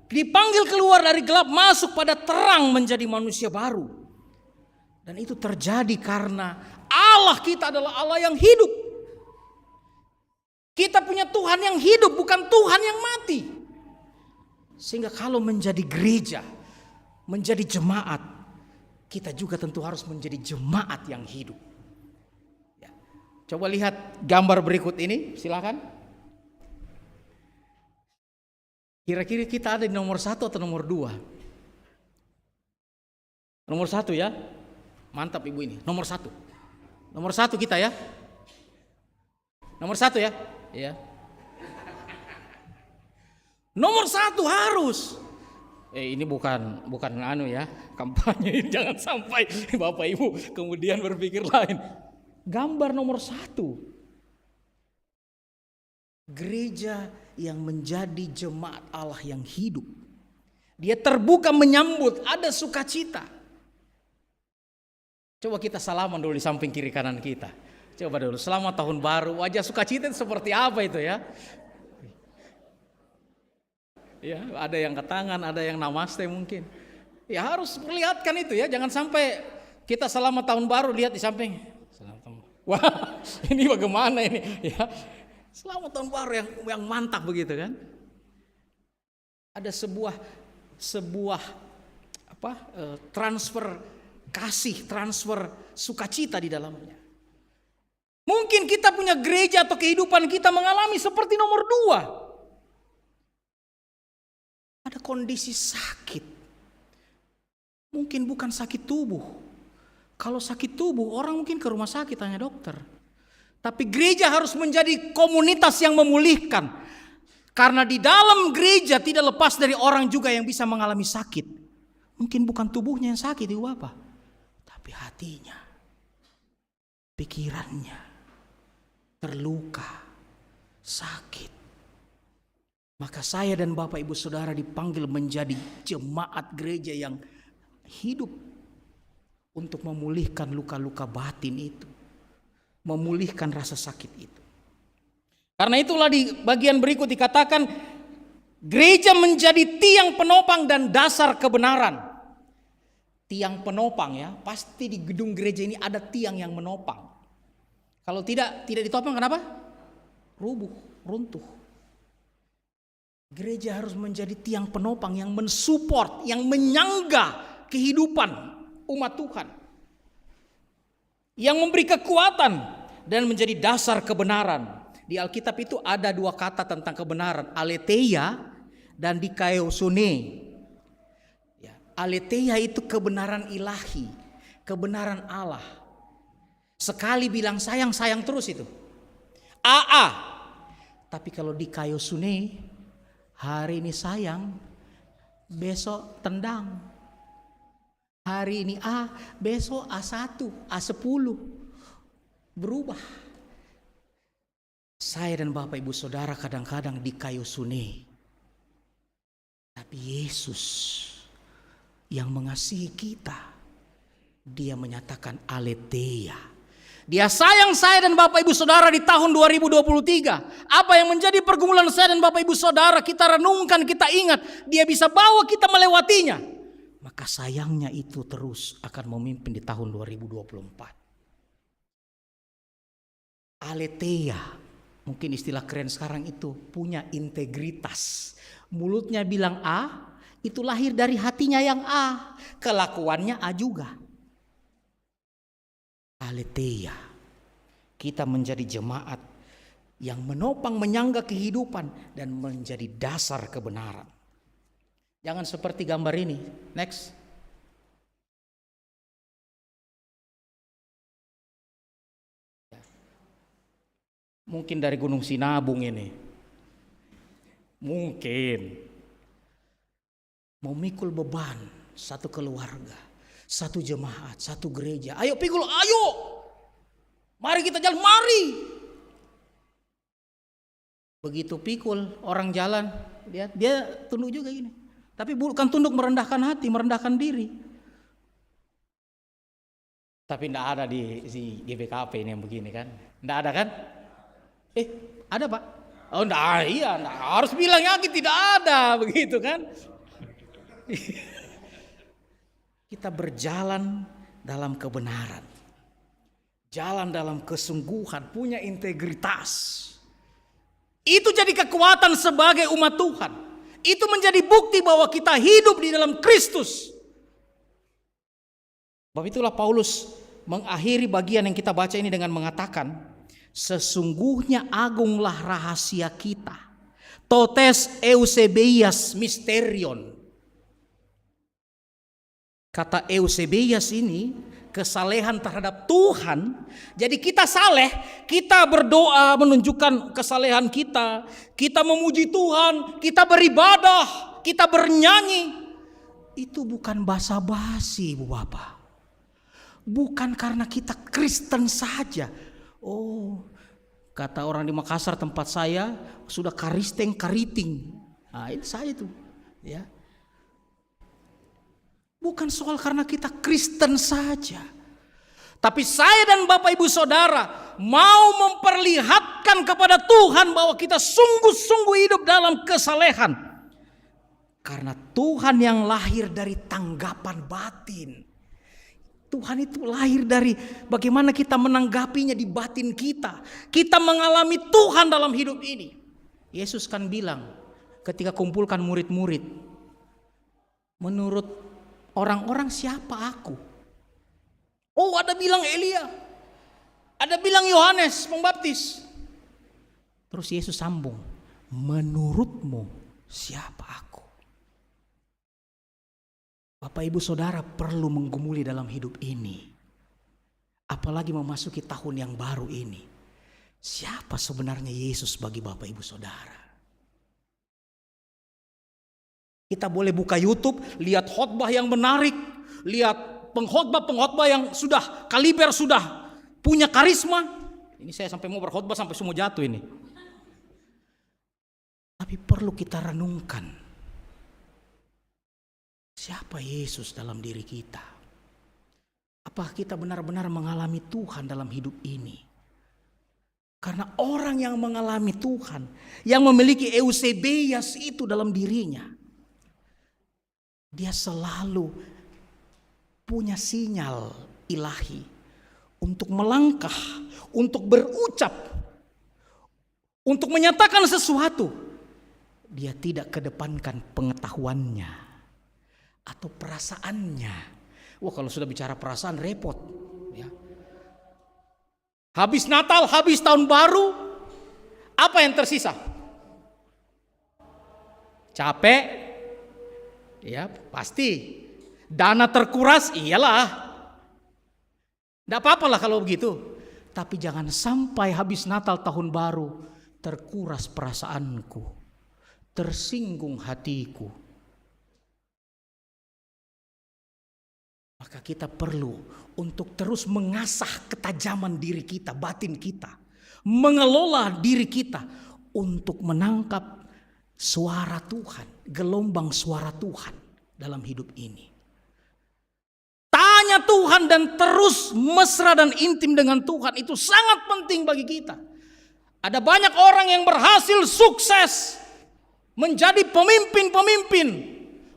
Dipanggil keluar dari gelap masuk pada terang menjadi manusia baru. Dan itu terjadi karena Allah kita adalah Allah yang hidup. Kita punya Tuhan yang hidup, bukan Tuhan yang mati. Sehingga kalau menjadi gereja, menjadi jemaat, kita juga tentu harus menjadi jemaat yang hidup. Ya. Coba lihat gambar berikut ini, silakan. Kira-kira kita ada di nomor 1 atau nomor 2? Nomor 1 ya. Mantap Ibu ini, nomor 1. Nomor 1 kita ya. Nomor 1 ya. Iya. Nomor 1 harus. Ini bukan anu ya, kampanye. Jangan sampai Bapak Ibu kemudian berpikir lain. Gambar nomor 1. Gereja yang menjadi jemaat Allah yang hidup. Dia terbuka menyambut, ada sukacita. Coba kita salaman dulu di samping kiri kanan kita. Coba dulu, selamat tahun baru. Wajah sukacita itu seperti apa itu ya? Ya, ada yang ke tangan, ada yang namaste mungkin. Ya harus perlihatkan itu ya, jangan sampai kita selamat tahun baru lihat di samping. Selamat tahun. Wah, ini bagaimana ini? Ya, selamat tahun baru yang mantap begitu kan? Ada sebuah transfer kasih, transfer sukacita di dalamnya. Mungkin kita punya gereja atau kehidupan kita mengalami seperti nomor 2. Ada kondisi sakit. Mungkin bukan sakit tubuh. Kalau sakit tubuh orang mungkin ke rumah sakit tanya dokter. Tapi gereja harus menjadi komunitas yang memulihkan. Karena di dalam gereja tidak lepas dari orang juga yang bisa mengalami sakit. Mungkin bukan tubuhnya yang sakit Ibu Bapak, tapi hatinya, pikirannya terluka, sakit. Maka saya dan Bapak Ibu Saudara dipanggil menjadi jemaat gereja yang hidup untuk memulihkan luka-luka batin itu, memulihkan rasa sakit itu. Karena itulah di bagian berikut dikatakan gereja menjadi tiang penopang dan dasar kebenaran. Tiang penopang ya, pasti di gedung gereja ini ada tiang yang menopang. Kalau tidak ditopang kenapa? Rubuh, runtuh. Gereja harus menjadi tiang penopang yang mensupport, yang menyangga kehidupan umat Tuhan. Yang memberi kekuatan dan menjadi dasar kebenaran. Di Alkitab itu ada dua kata tentang kebenaran, aletheia dan dikaiosune. Ya, aletheia itu kebenaran ilahi, kebenaran Allah. Sekali bilang sayang, sayang terus itu. AA. Tapi kalau dikaiosune, hari ini sayang, besok tendang. Hari ini A, besok A1, A10. Berubah. Saya dan Bapak Ibu Saudara kadang-kadang dikaiosune. Tapi Yesus yang mengasihi kita, Dia menyatakan aletheia. Dia sayang saya dan Bapak Ibu Saudara di tahun 2023. Apa yang menjadi pergumulan saya dan Bapak Ibu Saudara, kita renungkan, kita ingat. Dia bisa bawa kita melewatinya. Maka sayangnya itu terus akan memimpin di tahun 2024. Aletheia, mungkin istilah keren sekarang itu, punya integritas. Mulutnya bilang A, itu lahir dari hatinya yang A. Kelakuannya A juga. Aletheia, kita menjadi jemaat yang menopang, menyangga kehidupan dan menjadi dasar kebenaran. Jangan seperti gambar ini. Next. Mungkin dari Gunung Sinabung ini. Mungkin. Memikul beban satu keluarga, satu jemaat, satu gereja. Ayo pikul, ayo. Mari kita jalan, mari. Begitu pikul orang jalan, dia tunduk juga gini. Tapi bukan tunduk merendahkan hati, merendahkan diri. Tapi tidak ada di GBKP ini yang begini kan. Tidak ada kan? Ada Pak? Oh enggak, iya, enggak. Harus bilang yakin tidak ada, begitu kan? Kita berjalan dalam kebenaran. Jalan dalam kesungguhan, punya integritas. Itu jadi kekuatan sebagai umat Tuhan. Itu menjadi bukti bahwa kita hidup di dalam Kristus. Sebab itulah Paulus mengakhiri bagian yang kita baca ini dengan mengatakan, sesungguhnya agunglah rahasia kita. Totes eusebeias mysterion. Kata eusebeias ini kesalehan terhadap Tuhan. Jadi kita saleh, kita berdoa menunjukkan kesalehan kita. Kita memuji Tuhan, kita beribadah, kita bernyanyi. Itu bukan basa-basi, Ibu Bapak. Bukan karena kita Kristen saja. Oh, kata orang di Makassar tempat saya, sudah karisteng kariting. Nah, itu saya tuh, ya. Bukan soal karena kita Kristen saja. Tapi saya dan Bapak Ibu Saudara mau memperlihatkan kepada Tuhan bahwa kita sungguh-sungguh hidup dalam kesalehan. Karena Tuhan yang lahir dari tanggapan batin. Tuhan itu lahir dari bagaimana kita menanggapinya di batin kita. Kita mengalami Tuhan dalam hidup ini. Yesus kan bilang ketika kumpulkan murid-murid, menurut orang-orang siapa aku? Oh, ada bilang Elia, ada bilang Yohanes Pembaptis. Terus Yesus sambung, menurutmu siapa aku? Bapak Ibu Saudara perlu menggumuli dalam hidup ini. Apalagi memasuki tahun yang baru ini. Siapa sebenarnya Yesus bagi Bapak Ibu Saudara? Kita boleh buka YouTube, lihat khotbah yang menarik, lihat pengkhotbah yang sudah kaliber, sudah punya karisma. Ini saya sampai mau berkhotbah sampai semua jatuh ini. Tapi perlu kita renungkan. siapa Yesus dalam diri kita? Apakah kita benar-benar mengalami Tuhan dalam hidup ini? Karena orang yang mengalami Tuhan, yang memiliki Eusebias itu dalam dirinya, dia selalu punya sinyal ilahi untuk melangkah, untuk berucap, untuk menyatakan sesuatu. Dia tidak kedepankan pengetahuannya atau perasaannya. Wah, kalau sudah bicara perasaan repot, ya. Habis Natal, habis tahun baru, apa yang tersisa? Capek, ya pasti. Dana terkuras, iyalah. Tidak apa-apa lah kalau begitu. Tapi jangan sampai habis Natal tahun baru terkuras perasaanku, tersinggung hatiku. Maka kita perlu untuk terus mengasah ketajaman diri kita, batin kita. Mengelola diri kita untuk menangkap suara Tuhan, gelombang suara Tuhan dalam hidup ini. Tanya Tuhan dan terus mesra dan intim dengan Tuhan, itu sangat penting bagi kita. Ada banyak orang yang berhasil sukses menjadi pemimpin-pemimpin,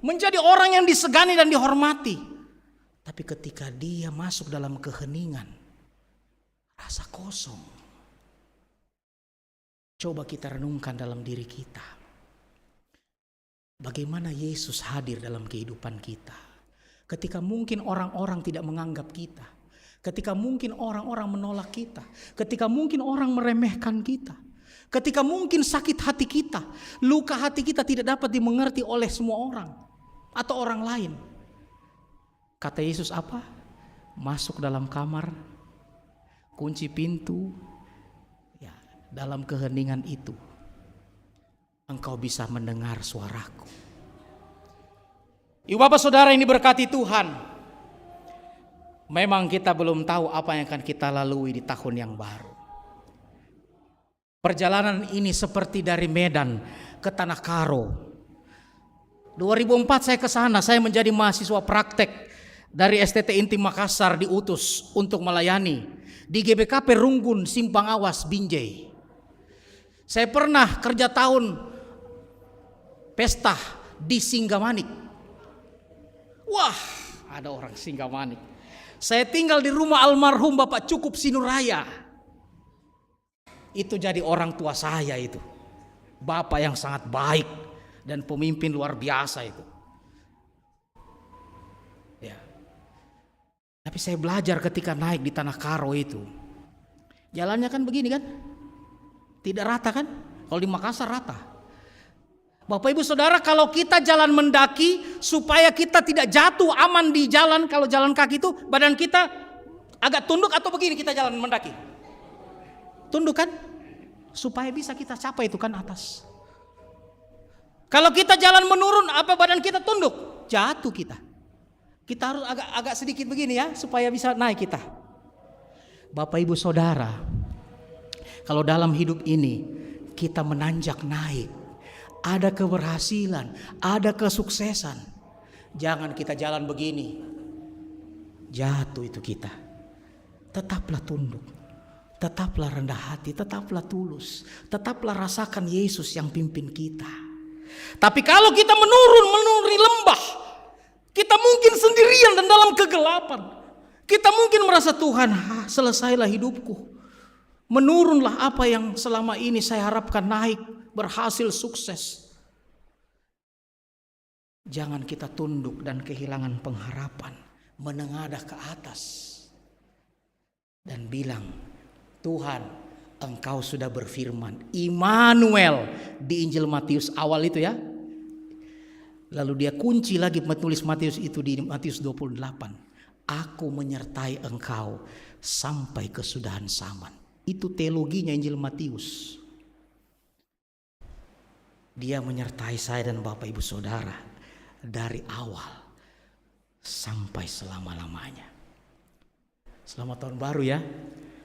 menjadi orang yang disegani dan dihormati. Tapi ketika dia masuk dalam keheningan, rasa kosong. Coba kita renungkan dalam diri kita. Bagaimana Yesus hadir dalam kehidupan kita. Ketika mungkin orang-orang tidak menganggap kita. Ketika mungkin orang-orang menolak kita. Ketika mungkin orang meremehkan kita. Ketika mungkin sakit hati kita. Luka hati kita tidak dapat dimengerti oleh semua orang. Atau orang lain. Kata Yesus apa? Masuk dalam kamar, kunci pintu, ya, dalam keheningan itu engkau bisa mendengar suaraku. Ibu bapak saudara ini berkati Tuhan. Memang kita belum tahu apa yang akan kita lalui di tahun yang baru. Perjalanan ini seperti dari Medan ke Tanah Karo. 2004 saya ke sana, saya menjadi mahasiswa praktek. Dari STT Inti Makassar diutus untuk melayani di GBK Perunggun Simpang Awas Binjai. Saya pernah kerja tahun pesta di Singgamanik. Wah, ada orang Singgamanik. Saya tinggal di rumah almarhum Bapak Cukup Sinuraya. Itu jadi orang tua saya itu. Bapak yang sangat baik dan pemimpin luar biasa itu. Tapi saya belajar ketika naik di Tanah Karo itu. Jalannya kan begini kan? Tidak rata kan? Kalau di Makassar rata. Bapak ibu saudara, kalau kita jalan mendaki supaya kita tidak jatuh aman di jalan, kalau jalan kaki itu badan kita agak tunduk atau begini kita jalan mendaki. Tunduk kan? Supaya bisa kita capai itu kan atas. Kalau kita jalan menurun, apa badan kita tunduk? Jatuh kita. Kita harus agak sedikit begini ya, supaya bisa naik kita. Bapak ibu saudara, kalau dalam hidup ini kita menanjak naik, ada keberhasilan, ada kesuksesan, jangan kita jalan begini, jatuh itu kita. Tetaplah tunduk, tetaplah rendah hati, tetaplah tulus, tetaplah rasakan Yesus yang pimpin kita. Tapi kalau kita menurun lembah, kita mungkin sendirian dan dalam kegelapan. Kita mungkin merasa Tuhan, selesailah hidupku. Menurunlah apa yang selama ini saya harapkan naik, berhasil, sukses. Jangan kita tunduk dan kehilangan pengharapan. Menengadah ke atas. Dan bilang, Tuhan, Engkau sudah berfirman. Immanuel di Injil Matius awal itu ya. Lalu dia kunci lagi menulis Matius itu di Matius 28. Aku menyertai engkau sampai kesudahan zaman. Itu teologinya Injil Matius. Dia menyertai saya dan Bapak Ibu Saudara dari awal sampai selama-lamanya. Selamat tahun baru ya.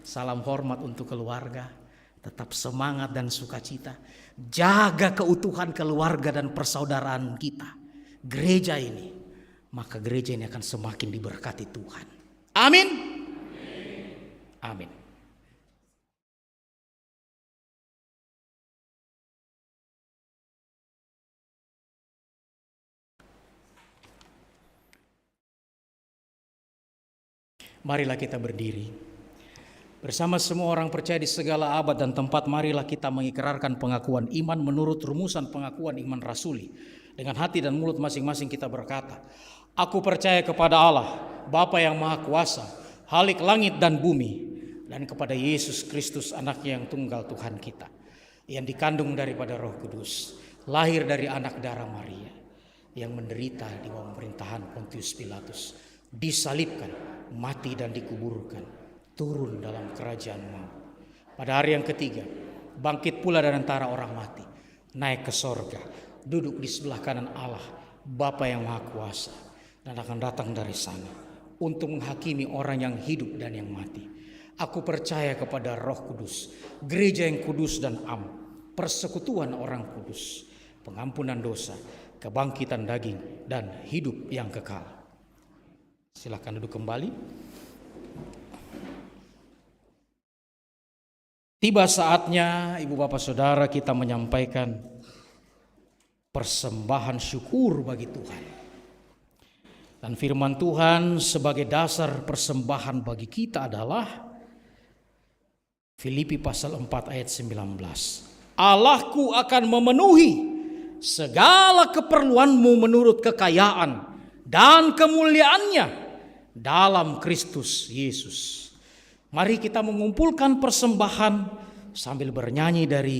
Salam hormat untuk keluarga. Tetap semangat dan sukacita. Jaga keutuhan keluarga dan persaudaraan kita. Gereja ini maka gereja ini akan semakin diberkati Tuhan. Amin. Amin. Marilah kita berdiri. Bersama semua orang percaya di segala abad dan tempat, marilah kita mengikrarkan pengakuan iman menurut rumusan pengakuan iman rasuli. Dengan hati dan mulut masing-masing kita berkata, aku percaya kepada Allah, Bapa yang Maha Kuasa, Khalik langit dan bumi, dan kepada Yesus Kristus anaknya yang tunggal Tuhan kita, yang dikandung daripada Roh Kudus, lahir dari anak darah Maria, yang menderita di bawah pemerintahan Pontius Pilatus, disalibkan, mati dan dikuburkan, turun dalam kerajaan maut. Pada hari yang ketiga, bangkit pula dari antara orang mati, naik ke sorga, duduk di sebelah kanan Allah, Bapa yang Maha Kuasa, dan akan datang dari sana untuk menghakimi orang yang hidup dan yang mati. Aku percaya kepada Roh Kudus, gereja yang kudus dan am, persekutuan orang kudus, pengampunan dosa, kebangkitan daging, dan hidup yang kekal. Silakan duduk kembali. Tiba saatnya Ibu Bapak Saudara kita menyampaikan persembahan syukur bagi Tuhan. Dan firman Tuhan sebagai dasar persembahan bagi kita adalah Filipi pasal 4 ayat 19. Allahku akan memenuhi segala keperluanmu menurut kekayaan dan kemuliaannya dalam Kristus Yesus. Mari kita mengumpulkan persembahan sambil bernyanyi dari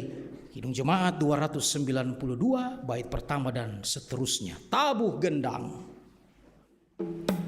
Kidung Jemaat 292 bait pertama dan seterusnya. Tabuh gendang. Tabuh gendang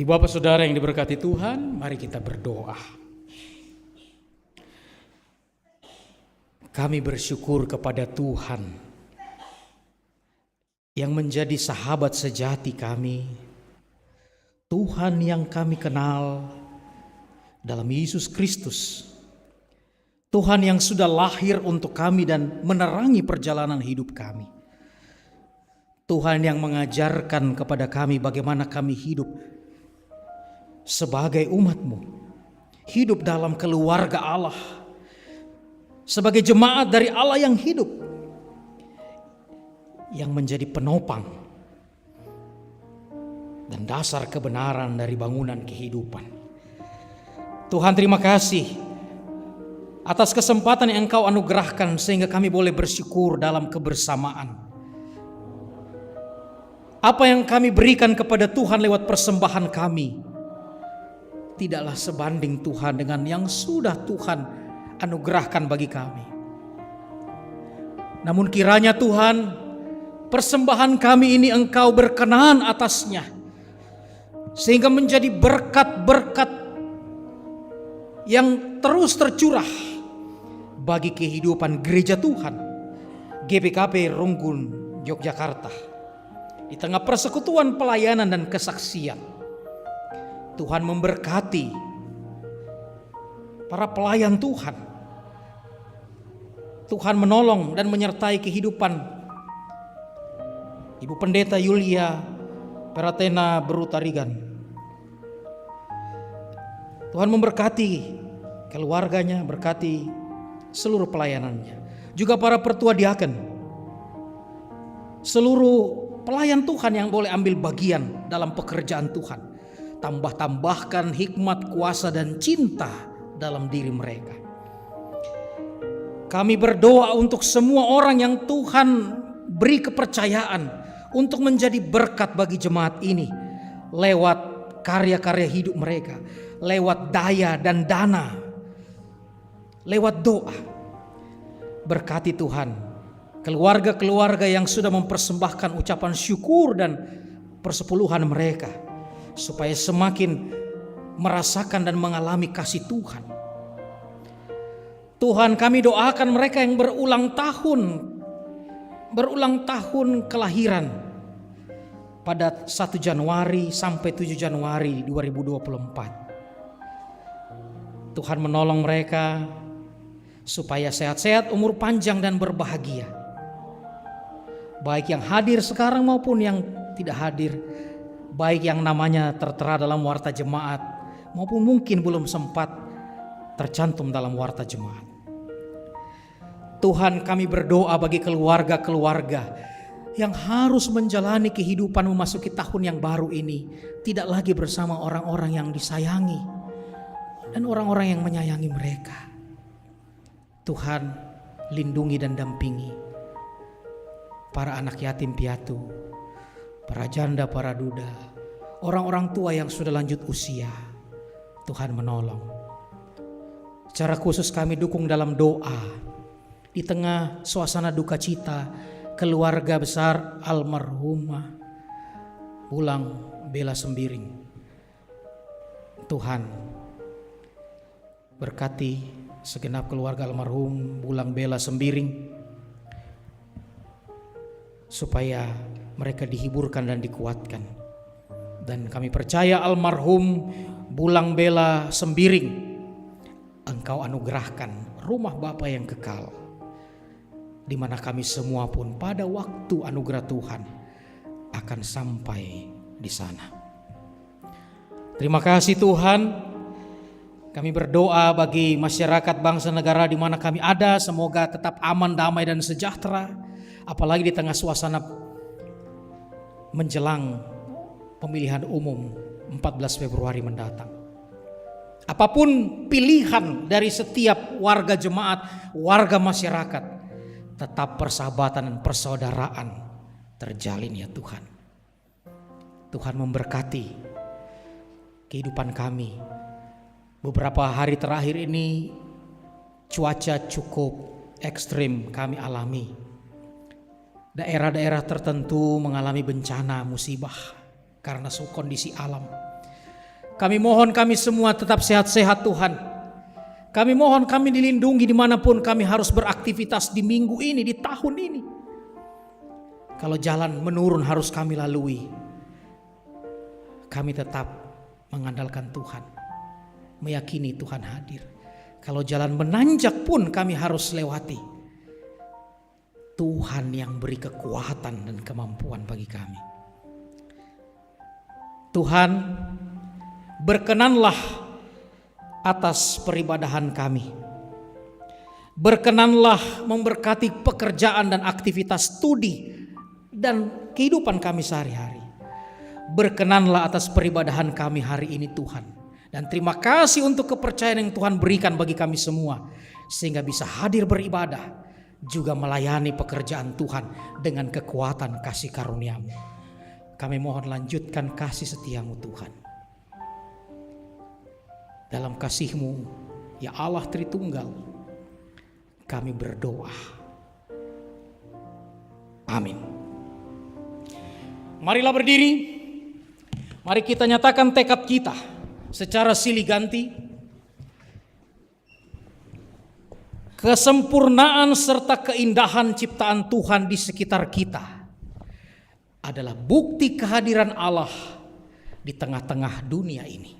Ibu bapak saudara yang diberkati Tuhan, mari kita berdoa. Kami bersyukur kepada Tuhan yang menjadi sahabat sejati kami, Tuhan yang kami kenal dalam Yesus Kristus, Tuhan yang sudah lahir untuk kami dan menerangi perjalanan hidup kami, Tuhan yang mengajarkan kepada kami bagaimana kami hidup sebagai umat-Mu, hidup dalam keluarga Allah, sebagai jemaat dari Allah yang hidup, yang menjadi penopang dan dasar kebenaran dari bangunan kehidupan. Tuhan, terima kasih atas kesempatan yang Engkau anugerahkan sehingga kami boleh bersyukur dalam kebersamaan. Apa yang kami berikan kepada Tuhan lewat persembahan kami tidaklah sebanding Tuhan dengan yang sudah Tuhan anugerahkan bagi kami. Namun kiranya Tuhan, persembahan kami ini Engkau berkenan atasnya, sehingga menjadi berkat-berkat yang terus tercurah bagi kehidupan gereja Tuhan GPKP Runggun Yogyakarta. Di tengah persekutuan pelayanan dan kesaksian, Tuhan memberkati para pelayan Tuhan. Tuhan menolong dan menyertai kehidupan Ibu Pendeta Yulia Peratena Berutarigan. Tuhan memberkati keluarganya, berkati seluruh pelayanannya. Juga para pertua diaken, seluruh pelayan Tuhan yang boleh ambil bagian dalam pekerjaan Tuhan. Tambahkan hikmat, kuasa dan cinta dalam diri mereka. Kami berdoa untuk semua orang yang Tuhan beri kepercayaan untuk menjadi berkat bagi jemaat ini lewat karya-karya hidup mereka, lewat daya dan dana, lewat doa. Berkati Tuhan keluarga-keluarga yang sudah mempersembahkan ucapan syukur dan persepuluhan mereka, supaya semakin merasakan dan mengalami kasih Tuhan. Tuhan, kami doakan mereka yang berulang tahun kelahiran pada 1 Januari sampai 7 Januari 2024. Tuhan menolong mereka supaya sehat-sehat, umur panjang dan berbahagia. Baik yang hadir sekarang maupun yang tidak hadir, baik yang namanya tertera dalam warta jemaat maupun mungkin belum sempat tercantum dalam warta jemaat. Tuhan, kami berdoa bagi keluarga-keluarga yang harus menjalani kehidupan memasuki tahun yang baru ini tidak lagi bersama orang-orang yang disayangi dan orang-orang yang menyayangi mereka. Tuhan, lindungi dan dampingi para anak yatim piatu, para janda, para duda, orang-orang tua yang sudah lanjut usia. Tuhan menolong. Secara khusus kami dukung dalam doa di tengah suasana duka cita keluarga besar almarhumah Bulang Bela Sembiring. Tuhan, berkati segenap keluarga almarhum Bulang Bela Sembiring supaya mereka dihiburkan dan dikuatkan. Dan kami percaya almarhum Bulang Bela Sembiring Engkau anugerahkan rumah Bapa yang kekal, di mana kami semua pun pada waktu anugerah Tuhan akan sampai di sana. Terima kasih Tuhan. Kami berdoa bagi masyarakat bangsa negara di mana kami ada, semoga tetap aman, damai dan sejahtera, apalagi di tengah suasana menjelang pemilihan umum 14 Februari mendatang. Apapun pilihan dari setiap warga jemaat, warga masyarakat, tetap persahabatan dan persaudaraan terjalin ya Tuhan. Tuhan memberkati kehidupan kami. Beberapa hari terakhir ini cuaca cukup ekstrim kami alami. Daerah-daerah tertentu mengalami bencana musibah karena kondisi alam. Kami mohon kami semua tetap sehat-sehat Tuhan. Kami mohon kami dilindungi dimanapun kami harus beraktivitas di minggu ini, di tahun ini. Kalau jalan menurun harus kami lalui, kami tetap mengandalkan Tuhan, meyakini Tuhan hadir. Kalau jalan menanjak pun kami harus lewati, Tuhan yang beri kekuatan dan kemampuan bagi kami. Tuhan, berkenanlah atas peribadahan kami. Berkenanlah memberkati pekerjaan dan aktivitas studi dan kehidupan kami sehari-hari. Berkenanlah atas peribadahan kami hari ini Tuhan. Dan terima kasih untuk kepercayaan yang Tuhan berikan bagi kami semua, sehingga bisa hadir beribadah, juga melayani pekerjaan Tuhan dengan kekuatan kasih karunia-Mu. Kami mohon lanjutkan kasih setia-Mu Tuhan. Dalam kasih-Mu, ya Allah Tritunggal, kami berdoa. Amin. Marilah berdiri. Mari kita nyatakan tekad kita secara silih ganti. Kesempurnaan serta keindahan ciptaan Tuhan di sekitar kita adalah bukti kehadiran Allah di tengah-tengah dunia ini.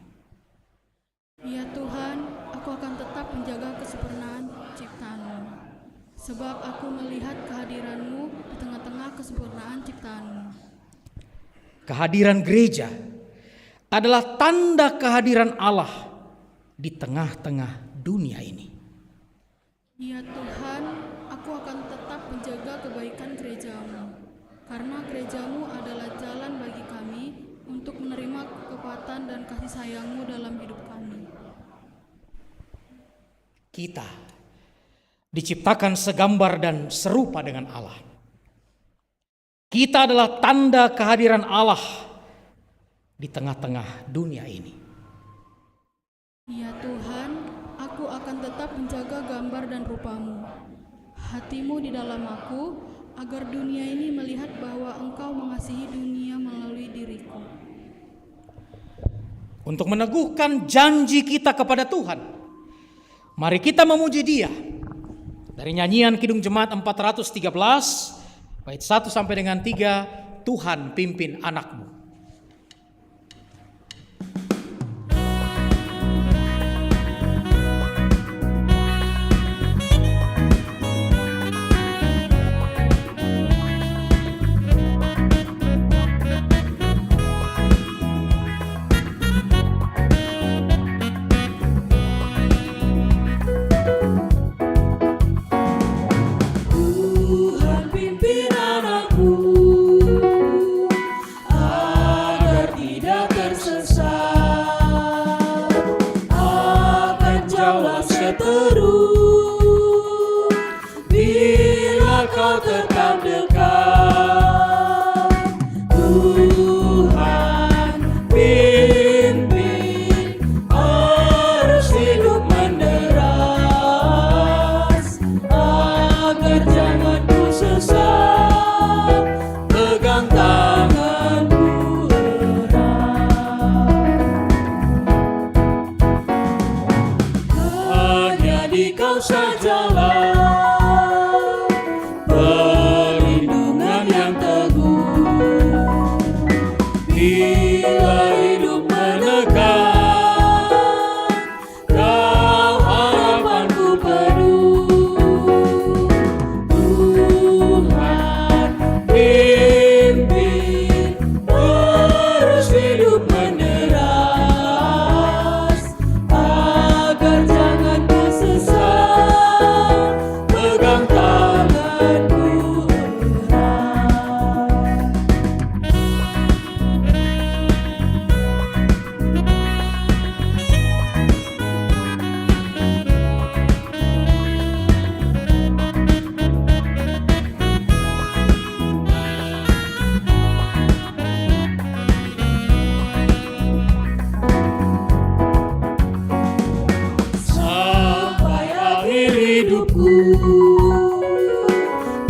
Ya Tuhan, aku akan tetap menjaga kesempurnaan ciptaan-Mu, sebab aku melihat kehadiran-Mu di tengah-tengah kesempurnaan ciptaan-Mu. Kehadiran gereja adalah tanda kehadiran Allah di tengah-tengah dunia ini. Ya Tuhan, aku akan tetap menjaga kebaikan gereja-Mu, karena gereja-Mu adalah jalan bagi kami untuk menerima kekuatan dan kasih sayang-Mu dalam hidup kami. Kita diciptakan segambar dan serupa dengan Allah. Kita adalah tanda kehadiran Allah di tengah-tengah dunia ini. Ya Tuhan, aku akan tetap menjaga gambar dan rupa-Mu, hati-Mu di dalam aku, agar dunia ini melihat bahwa Engkau mengasihi dunia melalui diriku. Untuk meneguhkan janji kita kepada Tuhan, mari kita memuji Dia. Dari nyanyian Kidung Jemaat 413, bait 1 sampai dengan 3, Tuhan pimpin anak-Mu.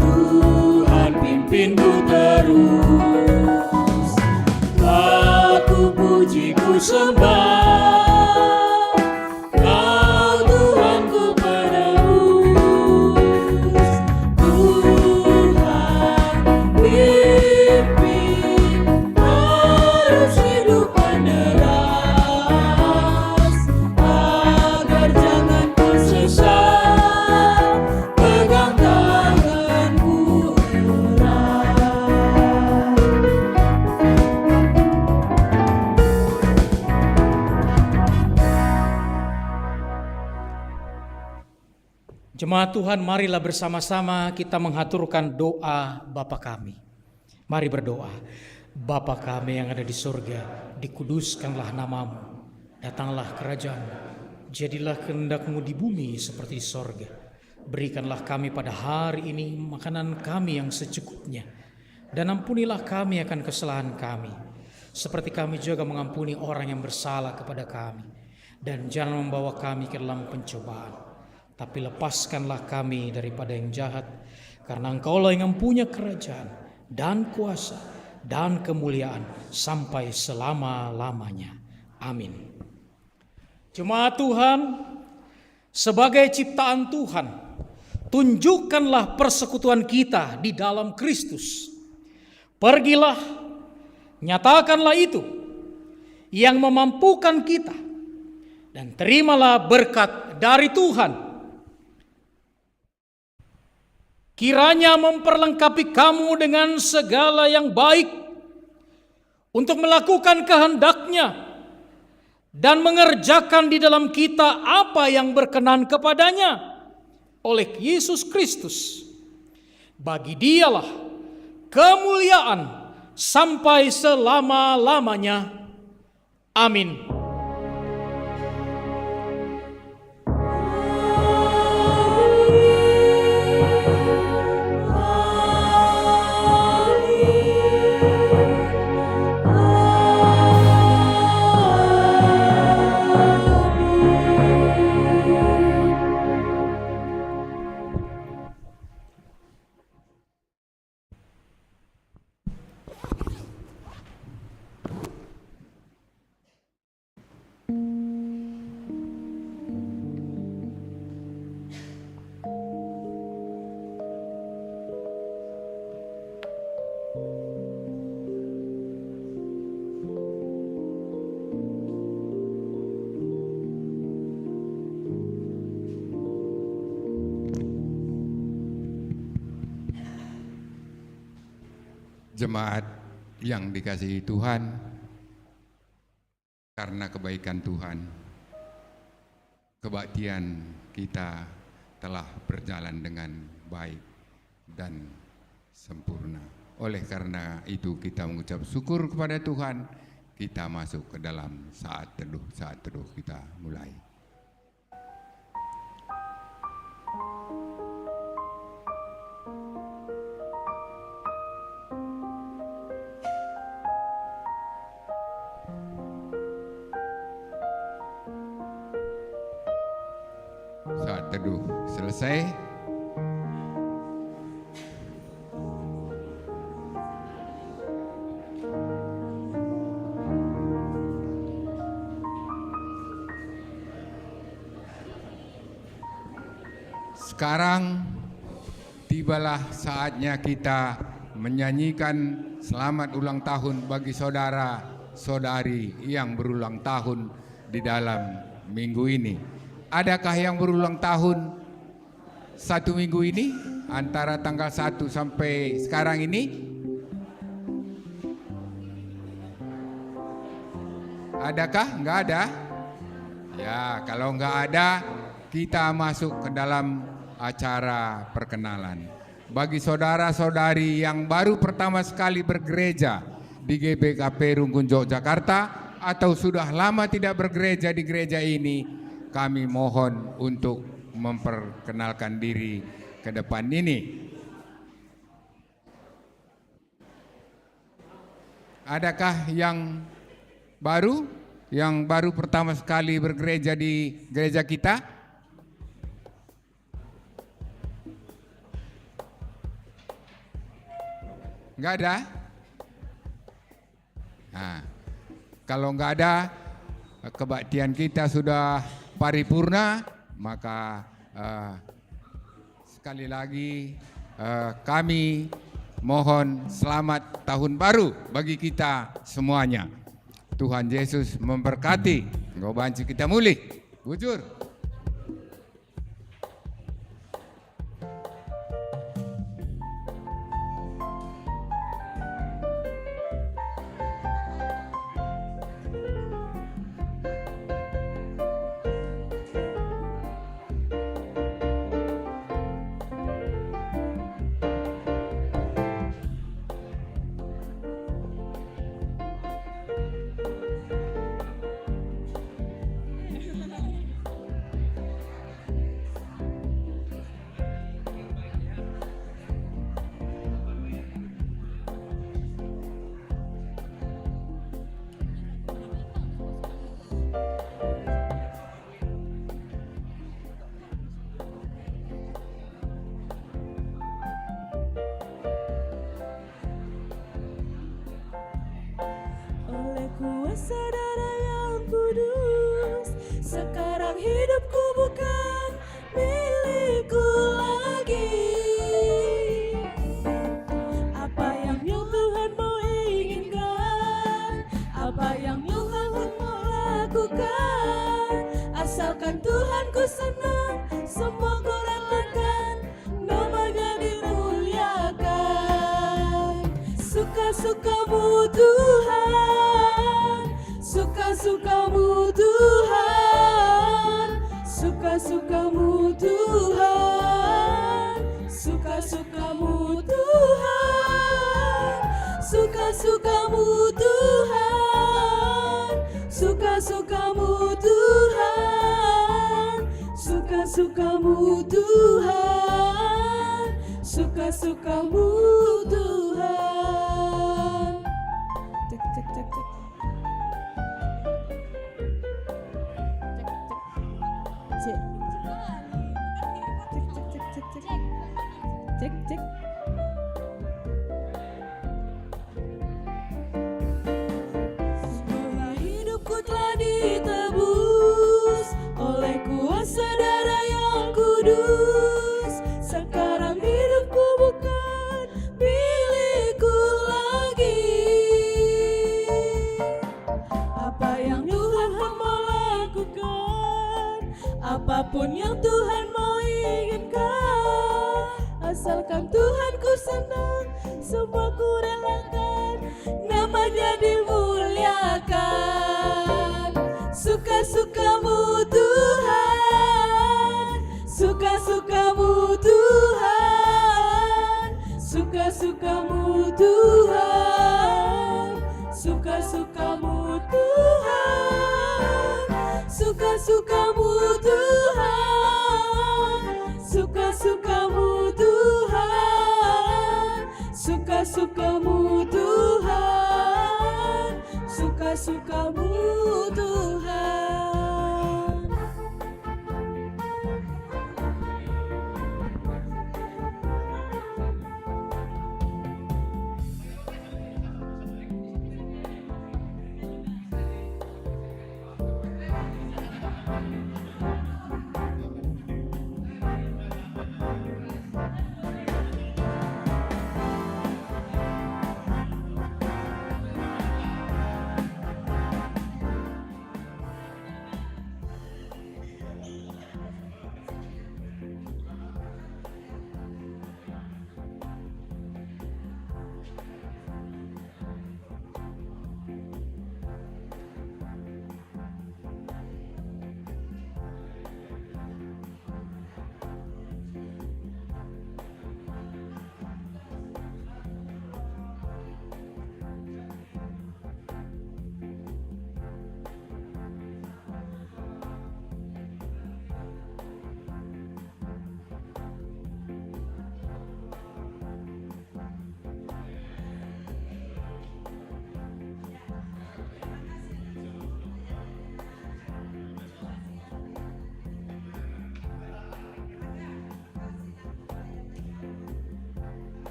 Tuhan pimpin-Ku terus, aku puji, ku sembah. Jemaat Tuhan, marilah bersama-sama kita menghaturkan doa Bapa kami. Mari berdoa. Bapa kami yang ada di surga, dikuduskanlah namamu, datanglah kerajaanmu, jadilah kehendak-Mu di bumi seperti di sorga. Berikanlah kami pada hari ini makanan kami yang secukupnya, dan ampunilah kami akan kesalahan kami, seperti kami juga mengampuni orang yang bersalah kepada kami. Dan jangan membawa kami ke dalam pencobaan, tapi lepaskanlah kami daripada yang jahat, karena Engkaulah yang mempunyai kerajaan dan kuasa dan kemuliaan sampai selama-lamanya. Amin. Jemaat Tuhan, sebagai ciptaan Tuhan, tunjukkanlah persekutuan kita di dalam Kristus. Pergilah, nyatakanlah itu yang memampukan kita, dan terimalah berkat dari Tuhan. Kiranya memperlengkapi kamu dengan segala yang baik untuk melakukan kehendak-Nya dan mengerjakan di dalam kita apa yang berkenan kepadanya oleh Yesus Kristus. Bagi Dialah kemuliaan sampai selama-lamanya. Amin. Jemaat yang dikasihi Tuhan, karena kebaikan Tuhan, kebaktian kita telah berjalan dengan baik dan sempurna. Oleh karena itu kita mengucap syukur kepada Tuhan. Kita masuk ke dalam saat teduh kita mulai. Saat teduh selesai. Sekarang tibalah saatnya kita menyanyikan selamat ulang tahun bagi saudara-saudari yang berulang tahun di dalam minggu ini. Adakah yang berulang tahun satu minggu ini antara tanggal 1 sampai sekarang ini? Adakah? Enggak ada? Ya, kalau enggak ada, kita masuk ke dalam acara perkenalan. Bagi saudara-saudari yang baru pertama sekali bergereja di GBKP Rungkun Yogyakarta atau sudah lama tidak bergereja di gereja ini, kami mohon untuk memperkenalkan diri ke depan ini. Adakah yang baru pertama sekali bergereja di gereja kita? Enggak ada? Nah, kalau enggak ada, kebaktian kita sudah paripurna, maka sekali lagi kami mohon selamat tahun baru bagi kita semuanya. Tuhan Yesus memberkati. Engkau banci kita mulih. Bujur. kuasa darah yang kudus. Sekarang hidupku bukan milikku lagi. Apa yang Tuhan mau inginkan, apa yang Tuhan mau lakukan, asalkan Tuhan ku senang, semua ku relakan, namanya dimuliakan. Suka-sukamu Tuhan, suka-sukamu Tuhan, suka-sukamu Tuhan, suka-sukamu Tuhan, suka-sukamu Tuhan, suka-sukamu Tuhan, suka-sukamu Tuhan, suka-sukamu Tuhan. Cek cek cek cek. Cek. Cek cek cek cek cek. Cek cek. Semua hidupku telah ditebus oleh kuasa darah yang kudus. Sekarang hidupku bukan milikku lagi. Apa yang Tuhan mau lakukan, apapun yang Tuhan mau inginkan, asalkan Tuhan ku senang, semua ku relakan, namanya dimuliakan. Suka-sukamu Tuhan, suka-sukamu Tuhan, suka-sukamu Tuhan, suka-sukamu Tuhan, suka-sukamu Tuhan, suka-sukamu Tuhan, suka-sukamu Tuhan, suka-sukamu Tuhan.